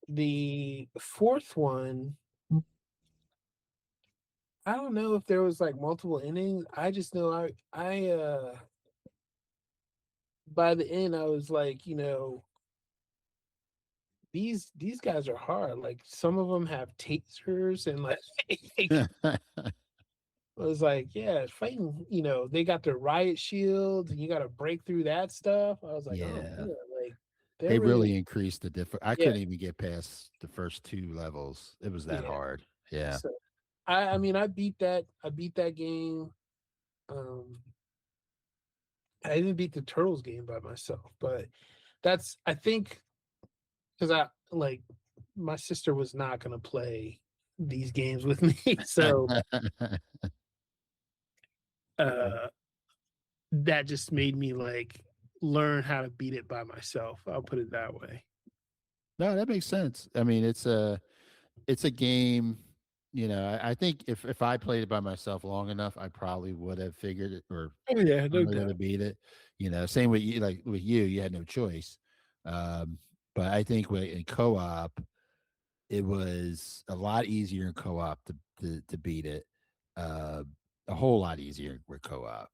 The fourth one, I don't know if there was like multiple endings. I just know I by the end I was like, these guys are hard. Like some of them have tasers and like I was like, yeah, fighting, they got their riot shields and you got to break through that stuff. I was like, oh Yeah. man, like they're They really really increased the I yeah, couldn't even get past the first two levels. It was that yeah. hard. Yeah. So I mean I beat that game. Um I even beat the Turtles game by myself, but that's I think because I like my sister was not gonna play these games with me. So uh that just made me like learn how to beat it by myself. I'll put it that way. No, that makes sense. I mean, it's a game. I think if I played it by myself long enough, I probably would have figured it, or Oh yeah, no probably would doubt. have beat it. Same with you. Like with you had no choice. Um, but I think in co-op, it was a lot easier in co-op to beat it. Uh, a whole lot easier with co-op.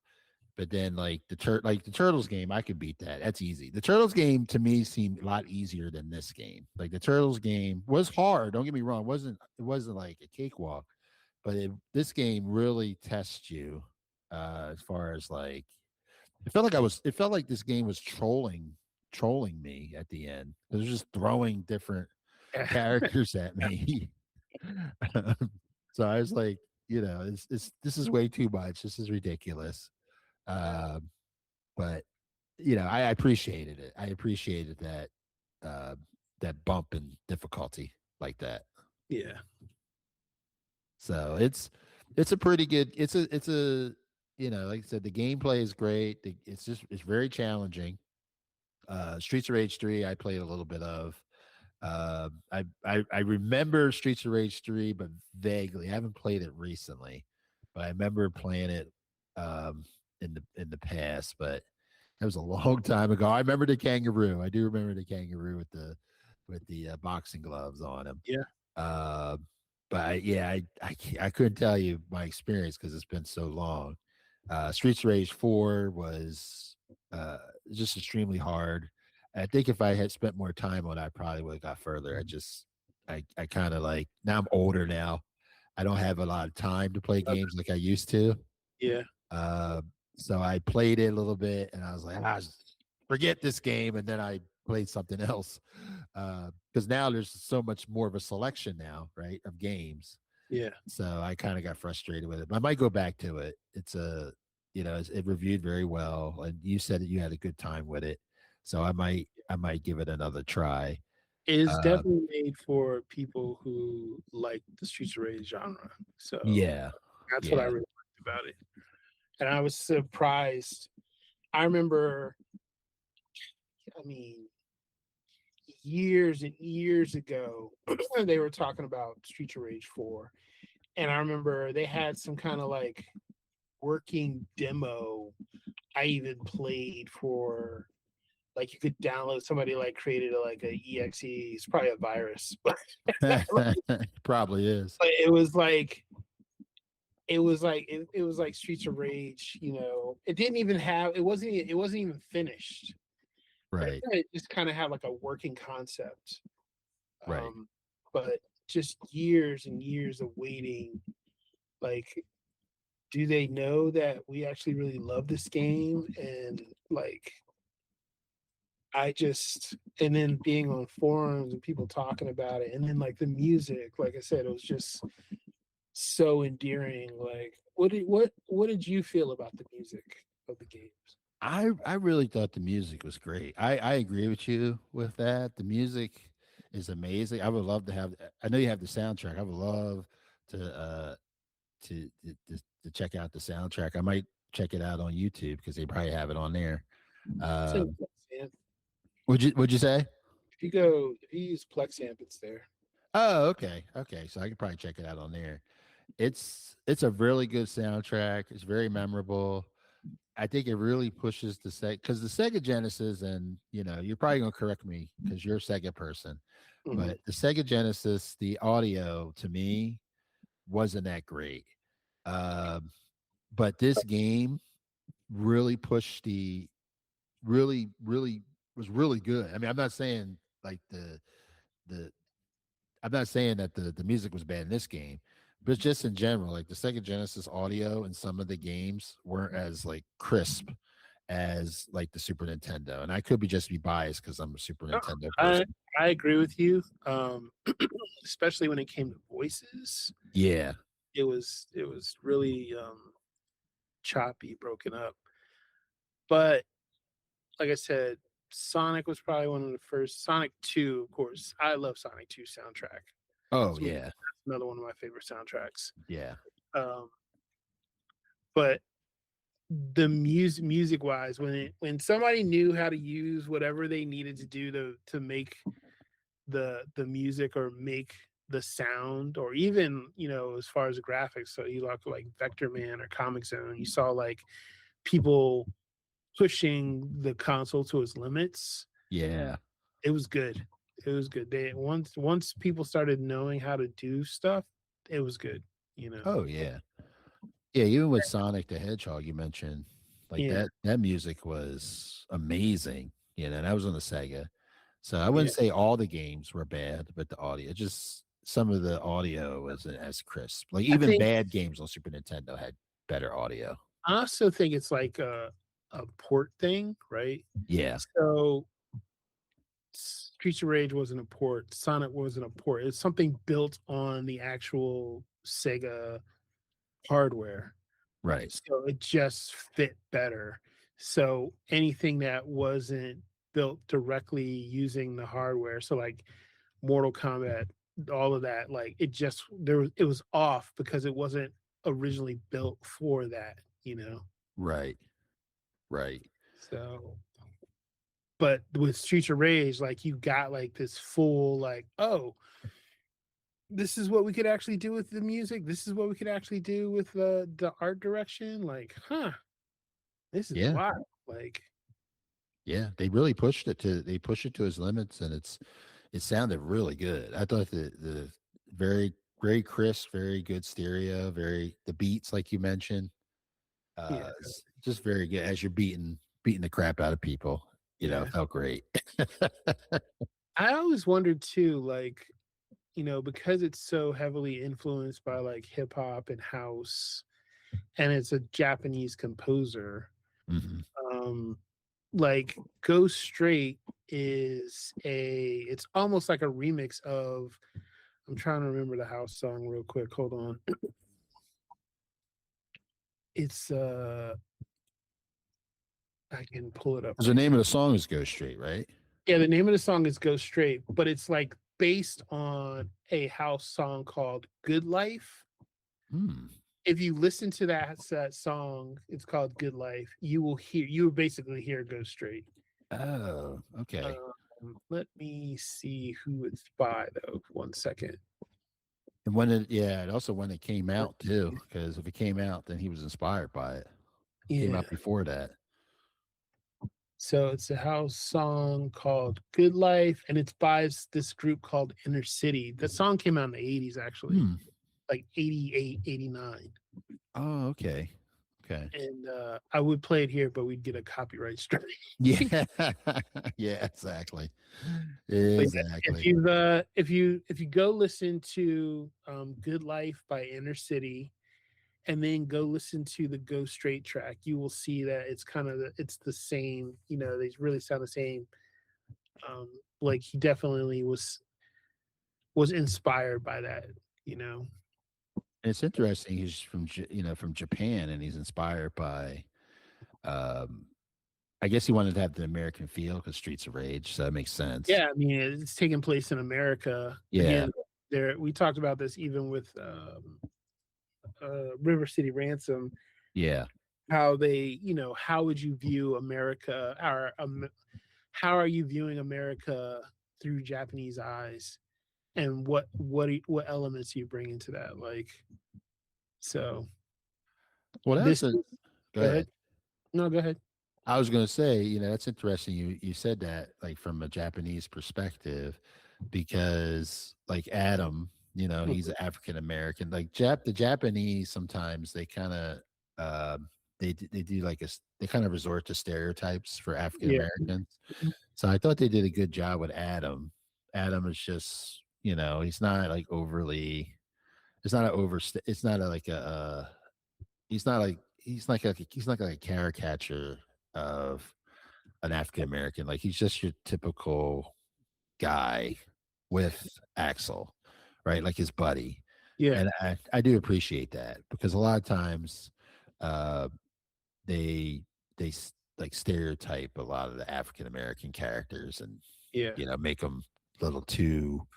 But then like the Turtles game, I could beat that. That's easy. The Turtles game to me seemed a lot easier than this game. Like the Turtles game was hard. Don't get me wrong. It wasn't like a cakewalk, but this game really tests you as far as like it felt like this game was trolling me at the end. It was just throwing different characters at me. So I was like, this is way too much. This is ridiculous. Um, but I appreciated it. I appreciated uh, that bump in difficulty like that. Yeah. So it's a pretty good. It's a like I said, the gameplay is great. It's very challenging. Streets of Rage 3, I played a little bit of. I remember Streets of Rage 3, but vaguely. I haven't played it recently, but I remember playing it in the past. But that was a long time ago. I remember the kangaroo. I do remember the kangaroo with the boxing gloves on him. Yeah. Uh, but I couldn't tell you my experience because it's been so long. Streets of Rage 4 was just extremely hard. I think if I had spent more time on it, I probably would have got further. I kind of like, now I'm older now. I don't have a lot of time to play games like I used to. Yeah. Uh, so I played it a little bit and I was like, forget this game. And then I played something else. Because now there's so much more of a selection now, right, of games. Yeah. So I kind of got frustrated with it. But I might go back to it. It reviewed very well, and you said that you had a good time with it. So I might give it another try. It is Uh, definitely made for people who like the Streets of Rage genre. So yeah, that's what I yeah, really liked about it. And I was surprised. I remember, I mean, years and years ago, they were talking about Streets of Rage 4. And I remember they had some kind of like working demo I even played for, like, you could download, somebody like created like a exe. It's probably a virus, but probably is. it was like it was like Streets of Rage. It didn't even have, it wasn't even finished. Right, It just kind of had like a working concept. right. But just years and years of waiting. Like, do they know that we actually really love this game? And like, and then being on forums and people talking about it, and then like the music, like I said, it was just so endearing. Like, what did you feel about the music of the games? I really thought the music was great. I agree with you with that. The music is amazing. I would love to have. I know you have the soundtrack. I would love to to check out the soundtrack. I might check it out on YouTube because they probably have it on there. It's in Um, Plexamp. would you say? If you use Plexamp, it's there. Oh, okay, okay. So I could probably check it out on there. It's a really good soundtrack. It's very memorable. I think it really pushes the Sega, because the Sega Genesis, and you're probably gonna correct me because you're a Sega person, Mhm. but the Sega Genesis, the audio to me wasn't that great. Um, but this game really pushed really was really good. I mean, I'm not saying like the I'm not saying that the music was bad in this game, but just in general, like the Sega Genesis audio in some of the games weren't as like crisp as like the Super Nintendo. And I could be biased because I'm a Super No, Nintendo I person. I agree with you. Especially when it came to voices, Yeah. it was really choppy, broken up. But like I said, Sonic was probably one of the first. Sonic 2, of course. I love Sonic 2 soundtrack. Oh It's yeah. another one of my favorite soundtracks. Yeah. Um, but the music wise, when somebody knew how to use whatever they needed to do to make the music, or make the sound, or even as far as the graphics, so you look like Vector Man or Comic Zone, you saw like people pushing the console to its limits. Yeah. It was good. It was good. They once people started knowing how to do stuff, it was good. You know. Oh yeah. Yeah, even with Sonic the Hedgehog you mentioned, like Yeah. that music was amazing. That was on the Sega. So I wouldn't Yeah. say all the games were bad, but the audio, just some of the audio wasn't as crisp. Like I even think bad games on Super Nintendo had better audio. I also think it's like a port thing, right? Yeah. So Streets of Rage wasn't a port. Sonic wasn't a port. It's something built on the actual Sega hardware. Right. So it just fit better. So anything that wasn't built directly using the hardware, so like Mortal Kombat, all of that, like it was off because it wasn't originally built for that. you know. Right. Right. So, but with Streets of Rage, like you got like this full like, oh, this is what we could actually do with the music. This is what we could actually do with the art direction. Like, huh, this is Yeah. wild. Like, Yeah. They really pushed it to its limits, and it sounded really good. I thought the very, very crisp, very good stereo, the beats, like you mentioned, yeah, just very good as you're beating the crap out of people. yeah. Felt great. I always wondered too, like, because it's so heavily influenced by like hip hop and house, and it's a Japanese composer, Hmm. um, like Go Straight it's almost like a remix of, I'm trying to remember the house song real quick. Hold on. It's I can pull it up 'Cause the right name now. of the song is "Go Straight," right? Yeah, the name of the song is Go Straight, but it's like based on a house song called Good Life. Hmm. If you listen to that song, it's called Good Life, you will basically hear Go Straight. Oh, okay. Let me see who it's by though. One second. And and also when it came out too, because if it came out, then he was inspired by it. Came Yeah. out before that. So it's a house song called Good Life, and it's by this group called Inner City. The song came out in the 80s, actually, Hmm. like 88, 89. Oh, okay. Okay. And I would play it here, but we'd get a copyright strike. Yeah. Yeah, exactly. But yeah, if Exactly. you if you go listen to Good Life by Inner City, and then go listen to the Go Straight track, you will see that it's kind of it's the same. They really sound the same. Like he definitely was inspired by that. You know. And it's interesting. He's from Japan, and he's inspired by. Um, I guess he wanted to have the American feel because Streets of Rage, so that makes sense. Yeah, I mean it's taking place in America Yeah. again. There, we talked about this even with River City Ransom. Yeah. How how would you view America, or how are you viewing America through Japanese eyes, and what elements you bring into that? Like, so Well, this that's a is, go go ahead. ahead. No, go ahead. I was going to say, that's interesting. You said that like from a Japanese perspective, because like Adam, he's Mhm. an African American. Like the Japanese sometimes they kind of they do like they kind of resort to stereotypes for African Yeah. Americans. So I thought they did a good job with Adam. Adam is just he's not like overly. It's not a over. It's not a, like a. He's not like a caricature of an African American. Like he's just your typical guy with Axel, right? Like his buddy. Yeah. And I do appreciate that because a lot of times uh they like stereotype a lot of the African American characters and Yeah. make them a little too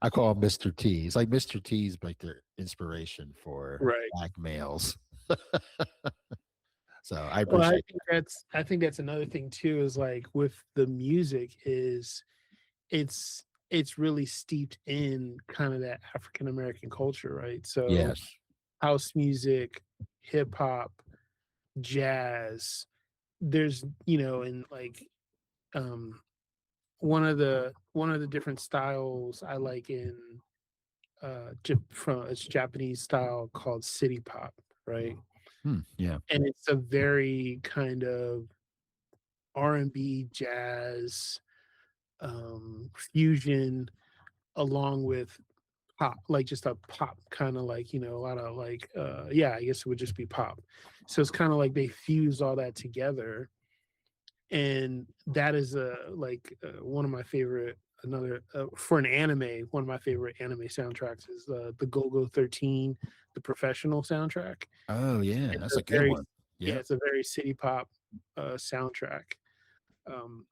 I call him Mr. T. It's like Mr. T's like their inspiration for Right. black males. So I Well, appreciate I think that's another thing too, is like with the music is it's it's really steeped in kind of that African American culture, right? So yes. house music, hip hop, jazz. There's, and like um one of the different styles I like in from it's Japanese style called city pop, right? Yeah. And it's a very kind of R&B, jazz, fusion, along with pop, like just a pop kind of like, a lot of like yeah, I guess it would just be pop. So it's kind of like they fuse all that together, and that is one of my favorite, another for an anime, one of my favorite anime soundtracks is the Go 13, the Professional soundtrack. Oh yeah, It's that's a a good very, one. yeah, Yep. it's a very city pop soundtrack. um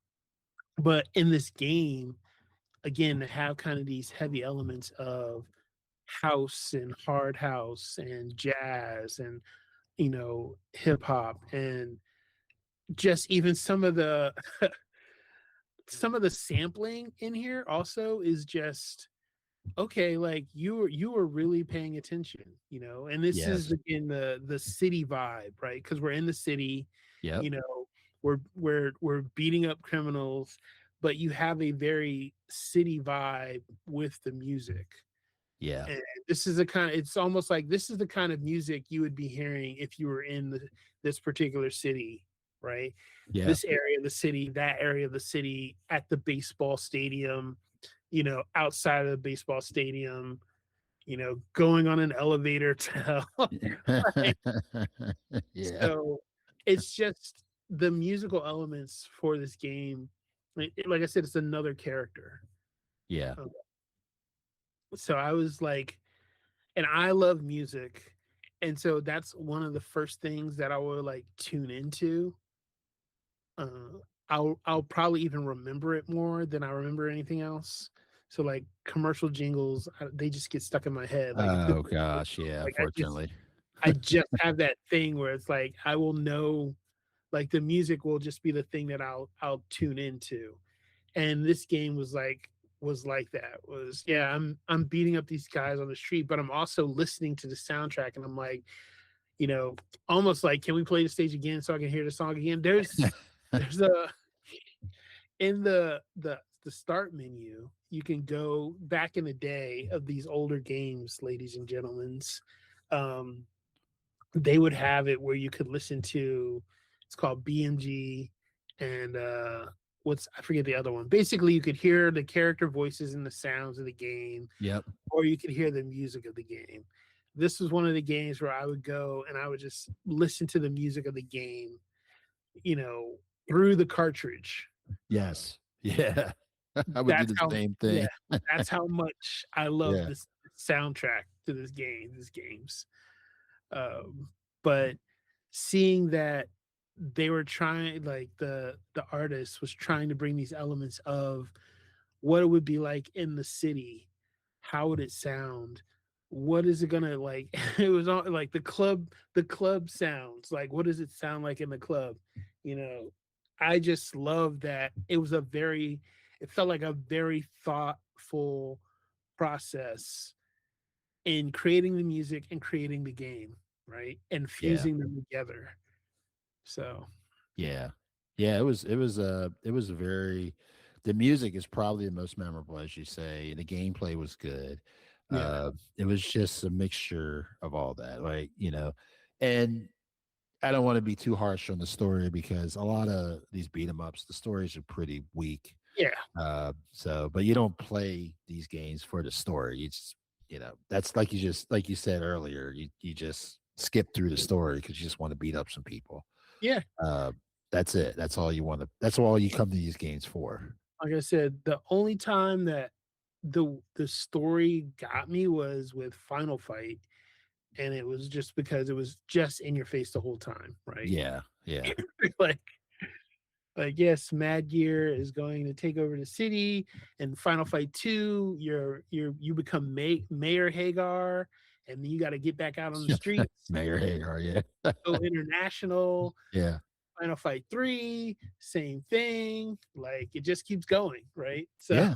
but in this game, again, to have kind of these heavy elements of house and hard house and jazz and hip hop, and just even some of the sampling in here also is just okay. Like you were really paying attention, and this is Yes. in the city vibe, right? Because we're in the city, Yep. you know, we're beating up criminals, but you have a very city vibe with the music. Yeah. And this is the kind of it's almost like this is the kind of music you would be hearing if you were in this particular city, right? Yeah. This area of the city, that area of the city, at the baseball stadium, outside of the baseball stadium, going on an elevator to hell. Right? Yeah. So it's just the musical elements for this game. Like I said, it's another character. Yeah. Um, so I was like, and I love music. And so that's one of the first things that I would like tune into. I'll probably even remember it more than I remember anything else. So like commercial jingles, they just get stuck in my head. Like if Oh gosh, yeah, like unfortunately. I just have that thing where it's like I will know, like the music will just be the thing that I'll tune into. And this game was like that. Was yeah, I'm beating up these guys on the street, but I'm also listening to the soundtrack, and I'm like, you know, almost like, can we play the stage again so I can hear the song again? There's a in the start menu, you can go back in the day of these older games, ladies and gentlemen. Um, they would have it where you could listen to, it's called BMG, and what's I forget the other one. Basically, you could hear the character voices and the sounds of the game, Yep. or you could hear the music of the game. This was one of the games where I would go and I would just listen to the music of the game, you know, through the cartridge. Yes. Yeah. I would do That's the how, same yeah, thing. that's how much I love Yeah. this soundtrack to these games. Um, but seeing that they were trying, like the artist was trying to bring these elements of what it would be like in the city, how would it sound, what is it gonna like, it was all like the club sounds, like what does it sound like in the club, you know I just love that it felt like a very thoughtful process in creating the music and creating the game, right, and Yeah. fusing them together. So Yeah. Yeah, it was a very the music is probably the most memorable, as you say. The gameplay was good. yeah, It was just a mixture of all that. And I don't want to be too harsh on the story because a lot of these beat 'em ups, the stories are pretty weak. yeah, But you don't play these games for the story. That's like you said earlier, you just skip through the story because you just want to beat up some people. yeah. Uh, that's it. That's all you come to these games for. Like I said, the only time that the story got me was with Final Fight, and it was just because it was just in your face the whole time, right? Yeah, yeah, like yes, Mad Gear is going to take over the city, and Final Fight 2, you become Mayor Hagar, and then you got to get back out on the streets, Mayor Hagar. Yeah, go international. yeah, Final Fight 3, same thing. Like it just keeps going, right? So yeah.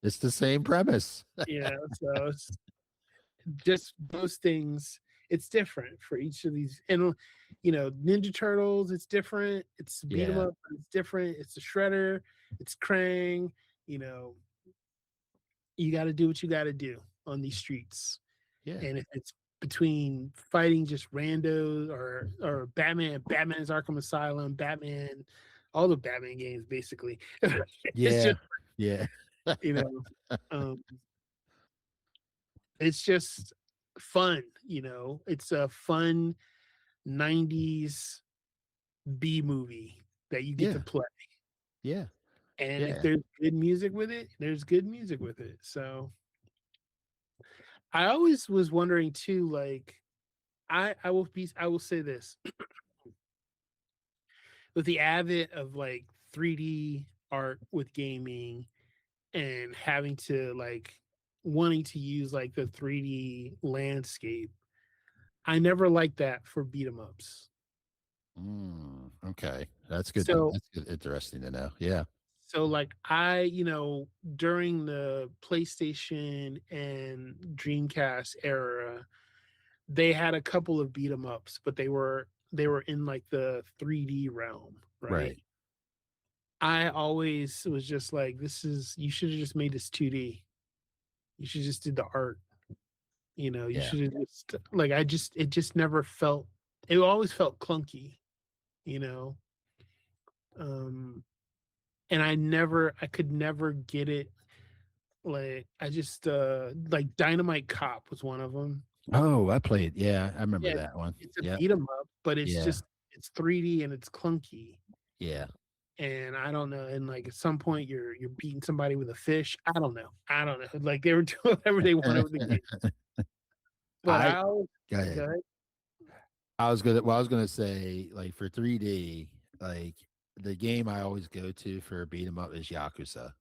It's the same premise. yeah, so it's just those things. It's different for each of these, and Ninja Turtles. It's different. It's beat 'em Yeah, up. But it's different. It's the Shredder. It's Krang. You know, you got to do what you got to do on these streets. yeah, And if it's between fighting just randos or Batman's Arkham Asylum, Batman, all the Batman games basically. It's yeah, just yeah, you know, um, it's just fun. It's a fun '90s B movie that you get to yeah, play. yeah, And if yeah, there's good music with it, there's good music with it. So I always was wondering too, like I will say this, with the advent of like 3D art with gaming, and having to like wanting to use like the 3D landscape, I never liked that for beat 'em ups. Okay, that's good. So That's good. Interesting to know. Yeah. so like during the PlayStation and Dreamcast era, they had a couple of beat 'em ups, but they were in like the 3D realm, right? Right. I always was just like, this is you should have just made this 2D. You should just did the art. You Yeah. should have just like it just never felt it always felt clunky, you know. Um and I could never get it. Like I just like Dynamite Cop was one of them. Oh, I played. Yeah, I remember Yeah, that one. it's a Yep. beat 'em up, but Yeah. it's 3D and it's clunky. Yeah. And I don't know. And like at some point you're beating somebody with a fish. I don't know. I don't know. Like they were doing whatever they wanted with the game. But I I always go ahead. go ahead. I was gonna say, like for 3D, like the game I always go to for a beat 'em up is Yakuza.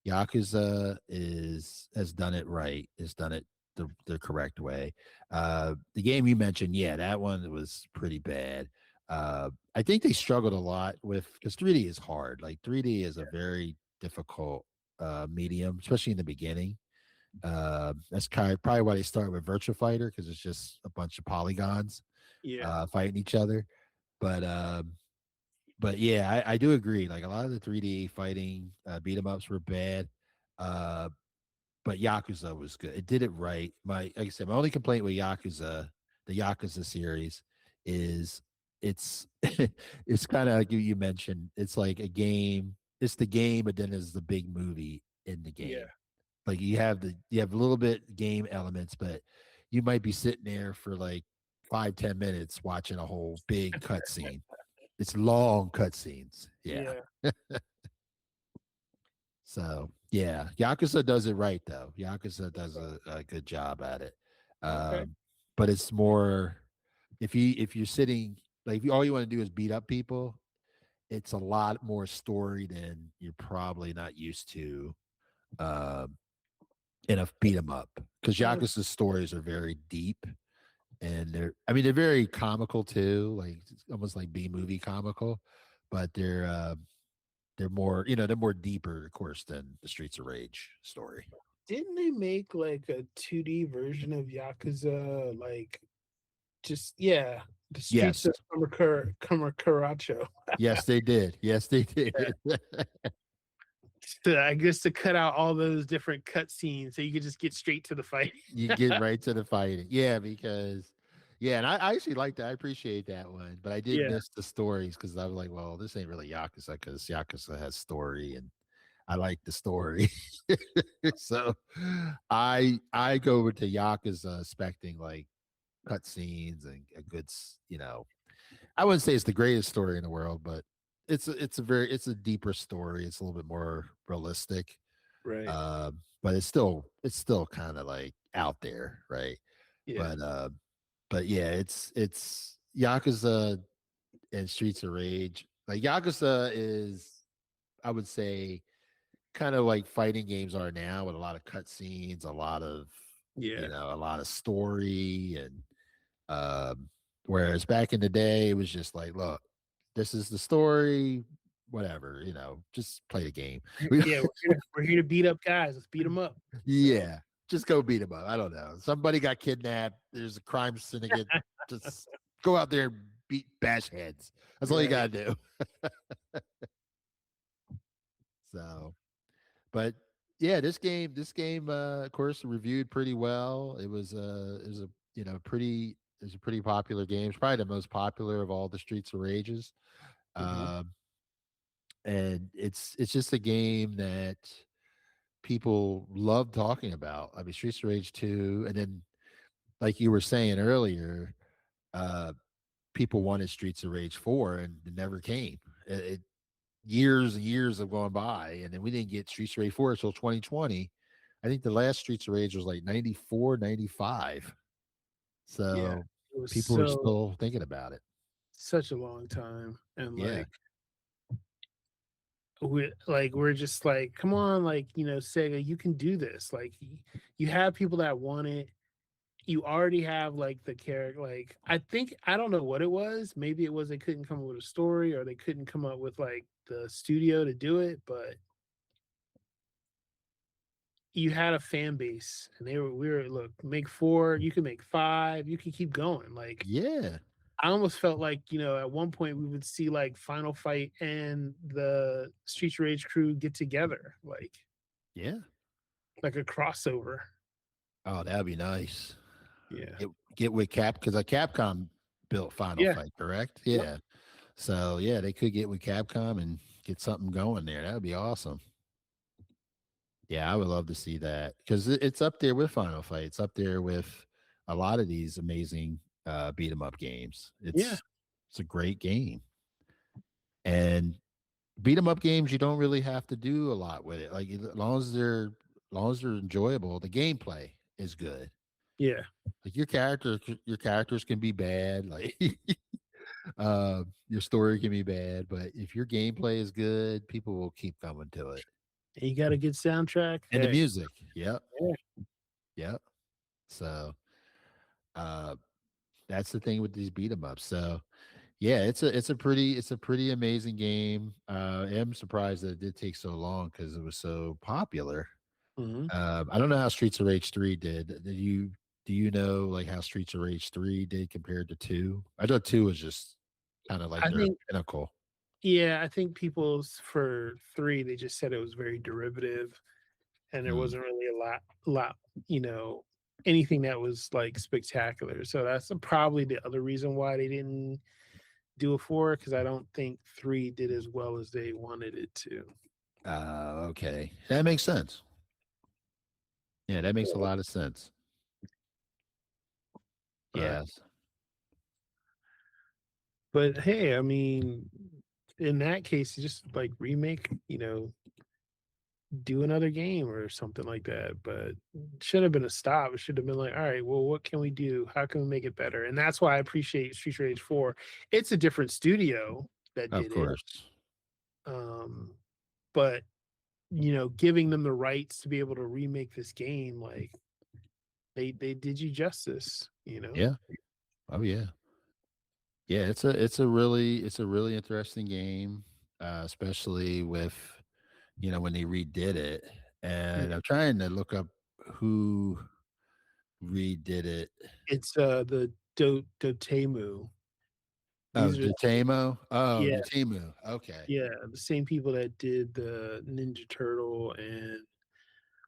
Yakuza is has done it right. Has done it the correct way. The game you mentioned, yeah, that one was pretty bad. I think they struggled a lot with because 3D is hard. Like 3D is a very difficult medium, especially in the beginning. That's kind of probably why they start with Virtua Fighter because it's just a bunch of polygons Yeah. fighting each other. But but yeah, I do agree. Like a lot of the 3D fighting beat 'em ups were bad. Uh, but Yakuza was good. It did it right. Like I said, my only complaint with Yakuza, the Yakuza series, is it's it's kind of like you mentioned. It's like a game. It's the game, but then there's the big movie in the Yeah. game. Like you have a little bit game elements, but you might be sitting there for like 5-10 minutes watching a whole big cutscene. It's long cutscenes. Yeah. Yeah. So yeah, Yakuza does it right though. Yakuza does a good job at it. Okay. Um, but it's more if you're sitting like if you, all you want to do is beat up people, it's a lot more story than you're probably not used to um, in a beat 'em up because Oh, Yakuza's stories are very deep and they're very comical too, like it's almost like B movie comical, but they're more, they're more deeper, of course, than the Streets of Rage story. didn't they make like a 2D version of Yakuza? Like just yeah, the streets Yes. of Kamakuracho. Yes, they did. Yes, they did. I guess to cut out all those different cut scenes so you could just get straight to the fight. You get right to the fighting. Yeah, because yeah, and I actually like that. I appreciate that one, but I did Yeah. miss the stories because I was like, well, this ain't really Yakuza because Yakuza has story and I like the story. So I go over to Yakuza expecting like cutscenes and a good, I wouldn't say it's the greatest story in the world, but it's a deeper story. It's a little bit more realistic. Right. But it's still kind of like out there, right? Yeah. But yeah, it's Yakuza and Streets of Rage. Like Yakuza is, I would say, kind of like fighting games are now with a lot of cutscenes, Yeah. a lot of story, and whereas back in the day, it was just like, look, this is the story, whatever, just play the game. Yeah. We're here to beat up guys. Let's beat them up. So Yeah, just go beat them up. I don't know. Somebody got kidnapped. There's a crime syndicate. Just go out there and bash heads. That's all you right. gotta do. So, but yeah, this game, of course, reviewed pretty well. It was a it was a pretty popular game. It's probably the most popular of all the Streets of Rages. Mhm. Um, and it's just a game that people love talking about. I mean, Streets of Rage 2, and then like you were saying earlier, uh, people wanted Streets of Rage 4 and it never came. Years and years have gone by, and then we didn't get Streets of Rage 4 until 2020. I think the last Streets of Rage was like 94, 95. Yeah. So It was people were still thinking about it. such a long time. And Yeah. we're just like, come on, like, Sega, you can do this. Like you have people that want it, you already have like the character. Like I think I don't know what it was. Maybe it was they couldn't come up with a story, or they couldn't come up with like the studio to do it. But you had a fan base, and we were look, make four, you can make five, you can keep going. Like Yeah, I almost felt like, at one point we would see like Final Fight and the Streets of Rage crew get together, yeah. like a crossover. Oh, that'd be nice. Yeah. Get with because Capcom built Final Yeah. Fight, correct? Yep. Yeah. So yeah, they could get with Capcom and get something going there. That would be awesome. Yeah, I would love to see that because it's up there with Final Fight. It's up there with a lot of these amazing beat 'em up games. Yeah. It's a great game, and beat 'em up games you don't really have to do a lot with it. Like as long as they're enjoyable, the gameplay is good. Yeah. Like your characters can be bad. Like your story can be bad, but if your gameplay is good, people will keep coming to it. And you got a good soundtrack. And the Hey. music, yep, Yeah. yep. So uh that's the thing with these beat 'em ups. So yeah, it's a pretty amazing game. I am surprised that it did take so long because it was so popular. Mhm. I don't know how Streets of Rage 3 did. Do you know like how Streets of Rage 3 did compared to 2? I thought 2 was just kind of like I their think, pinnacle. yeah, I think people's for three, they just said it was very derivative, and there Mm. wasn't really a lot, you know, anything that was like spectacular. So that's probably the other reason why they didn't do a four, because I don't think three did as well as they wanted it to. Okay. That makes sense. Yeah, that makes a lot of sense. But Yes. but hey, I mean, in that case, you just like remake, do another game or something like that. But it should have been a stop. It should have been like, all right, well, what can we do? How can we make it better? And that's why I appreciate Street Rage 4. It's a different studio that Of did it. course. Um, but giving them the rights to be able to remake this game, like they did you justice. Yeah. Oh yeah. Yeah, it's a really interesting game, especially with when they redid it. Yeah. And I'm trying to look up who redid it. It's the Dotemu. Oh, These are Dotemu. Oh, yeah, Dotemu. Okay. yeah, the same people that did the Ninja Turtle and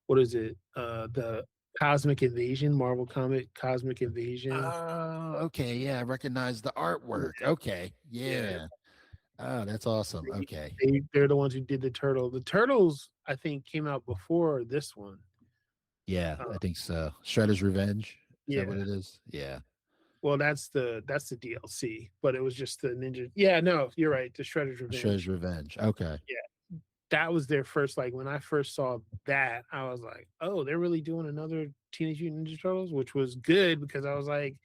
what is it? The Cosmic Invasion, Marvel comic Cosmic Invasion. Oh, okay. Yeah, I recognize the artwork. Okay. Yeah, Yeah. Oh, that's awesome. they, Okay. they're the ones who did the turtle. The turtles, I think, came out before this one. Yeah, Uh, I think so. Shredder's Revenge. Is that what yeah. it is? Yeah. Well, that's the DLC, but it was just the Ninja. Yeah, no, you're right. The Shredder's Shredder's Revenge. Revenge. Okay. Yeah, that was their first. Like when I first saw that, I was like, oh, they're really doing another Teenage Mutant Ninja Turtles, which was good because I was like,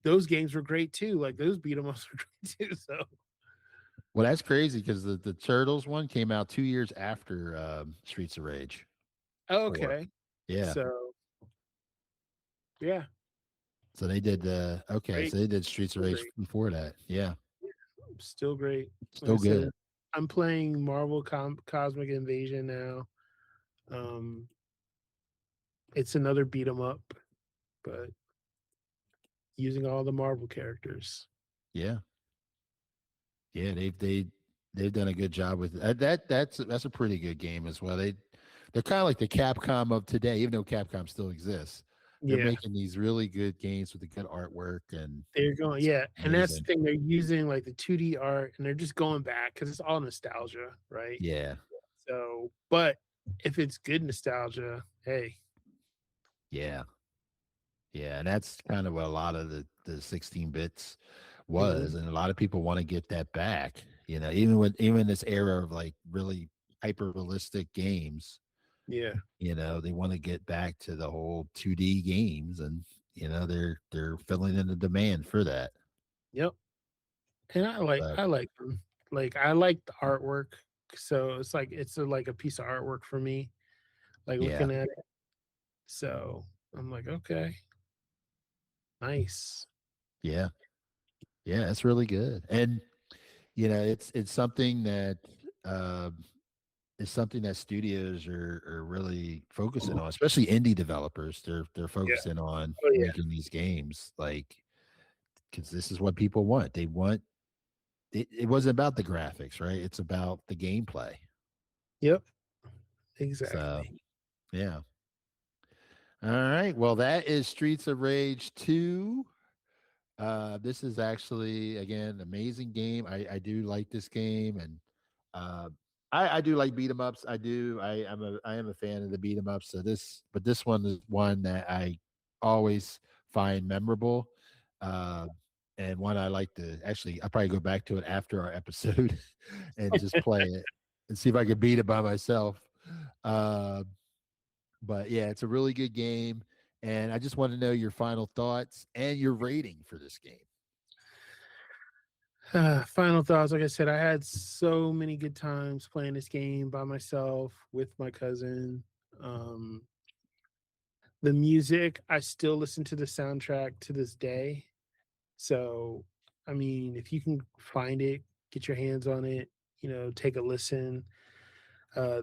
those games were great too. Like those beat 'em ups were great too. So Well, that's crazy because the Turtles one came out 2 years after Streets of Rage 4. okay, Yeah. so yeah, So they did okay, great, so they did Streets of still Rage great, before that. Yeah. still great. Like I Still said, good. I'm playing Marvel Cosmic Invasion now. Um, it's another beat 'em up, but using all the Marvel characters. Yeah. Yeah, they've done a good job with that's a pretty good game as well. They're kind of like the Capcom of today, even though Capcom still exists. They're Yeah, making these really good games with the good artwork and they're going, it's yeah, and that's the amazing. thing. They're using like the 2D art, and they're just going back because it's all nostalgia, right? Yeah. So, but if it's good nostalgia, hey, Yeah. Yeah, and that's kind of what a lot of the 16 bits mhm, was, and a lot of people want to get that back. Even this era of like really hyper realistic games, yeah, they want to get back to the whole 2D games, and they're filling in the demand for that. yep. And But I like them. Like I like the artwork, so it's like like a piece of artwork for me. Like yeah, looking at it, so I'm like, okay, Nice. Yeah, yeah, that's really good. And it's something that um, is something that studios are really focusing on, especially indie developers. They're Yeah. focusing on Oh yeah. making these games like because this is what people want. They want it wasn't about the graphics, right? It's about the gameplay. Yep. So Exactly. yeah. All right. Well, that is Streets of Rage 2. This is actually again amazing game. I do like this game, and uh, I do like beat 'em ups. I do. I am a fan of the beat 'em ups. But this one is one that I always find memorable, uh, and one I like to actually. I'll probably go back to it after our episode and just play it and see if I can beat it by myself. Uh, but yeah, it's a really good game. And I just want to know your final thoughts and your rating for this game. Final thoughts. Like I said, I had so many good times playing this game by myself with my cousin. Um, the music, I still listen to the soundtrack to this day. So, I mean, if you can find it, get your hands on it, take a listen. Go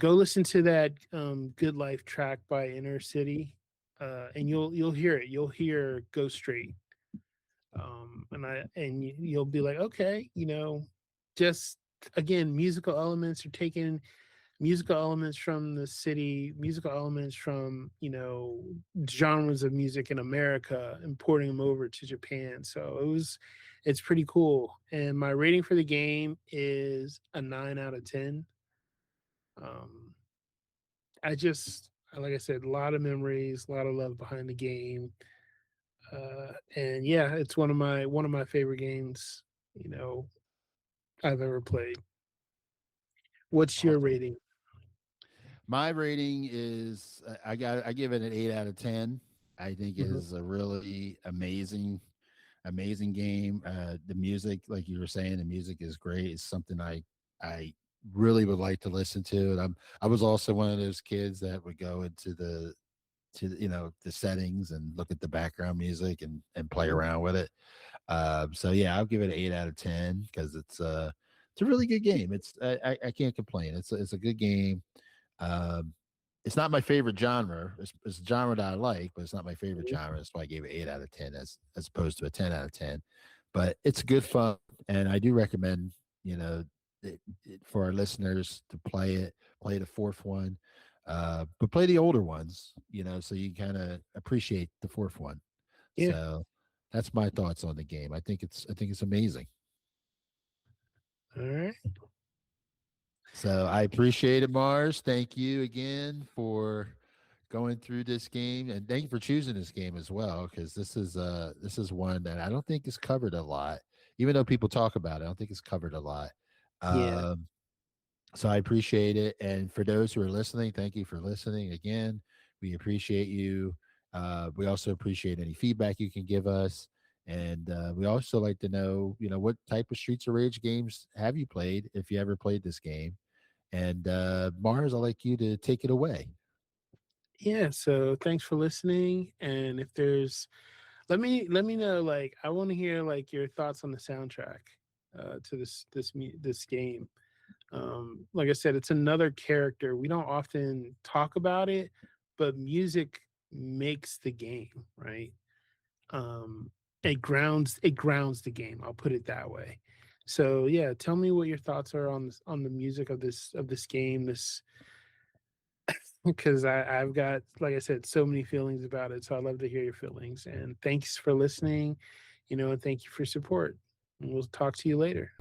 listen to that Good Life track by Inner City. And you'll hear it. You'll hear Go Straight. You'll be like, okay, just again, musical elements are taking musical elements from the city, musical elements from genres of music in America, and porting them over to Japan. So it's pretty cool. And my rating for the game is a 9 out of 10. Um, like I said, a lot of memories, a lot of love behind the game. And yeah, it's one of my favorite games, you know, I've ever played. What's your Awesome. rating? My rating is I give it an 8 out of 10. I think it Mhm. is a really amazing game. The music, like you were saying, the music is great. It's something I really would like to listen to. And I was also one of those kids that would go into the settings and look at the background music and play Mhm. around with it. So yeah, I'll give it an 8 out of 10 because it's a really good game. I can't complain. It's a good game. Um, it's not my favorite genre. It's a genre that I like, but it's not my favorite Mhm. genre. That's why I gave it 8 out of 10 as opposed to a 10 out of 10. But it's good fun, and I do recommend for our listeners to play it. Play the fourth one, but play the older ones. So you kind of appreciate the fourth one. Yeah. So that's my thoughts on the game. I think it's amazing. All right. So I appreciate it, Marz. Thank you again for going through this game, and thank you for choosing this game as well, because this is one that I don't think is covered a lot. Even though people talk about it, I don't think it's covered a lot. Yeah. Um, so I appreciate it, and for those who are listening, thank you for listening again. We appreciate you. We also appreciate any feedback you can give us, and we also like to know, what type of Streets of Rage games have you played, if you ever played this game. And Mars, I'd like you to take it away. Yeah. So thanks for listening. And if there's let me know, like, I want to hear like your thoughts on the soundtrack to this game. Like I said, it's another character. We don't often talk about it, but music makes the game, right? um it grounds the game, I'll put it that way. So yeah, tell me what your thoughts are on the music of this game, this because I've got, like I said, so many feelings about it, so I'd love to hear your feelings. And thanks for listening, and thank you for support, and we'll talk to you later.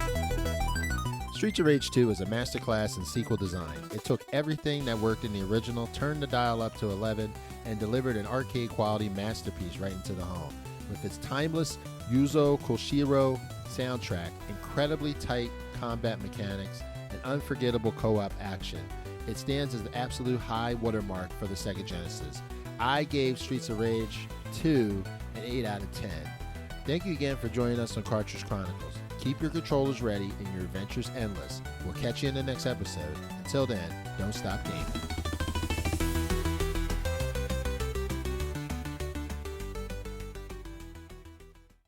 Streets of Rage 2 is a masterclass in sequel design. It took everything that worked in the original, turned the dial up to 11, and delivered an arcade quality masterpiece right into the home. With its timeless Yuzo Koshiro soundtrack, incredibly tight combat mechanics, and unforgettable co-op action, it stands as the absolute high watermark for the Sega Genesis. I gave Streets of Rage 2 an 8 out of 10. Thank you again for joining us on Cartridge Chronicles. Keep your controllers ready and your adventures endless. We'll catch you in the next episode. Until then, don't stop gaming.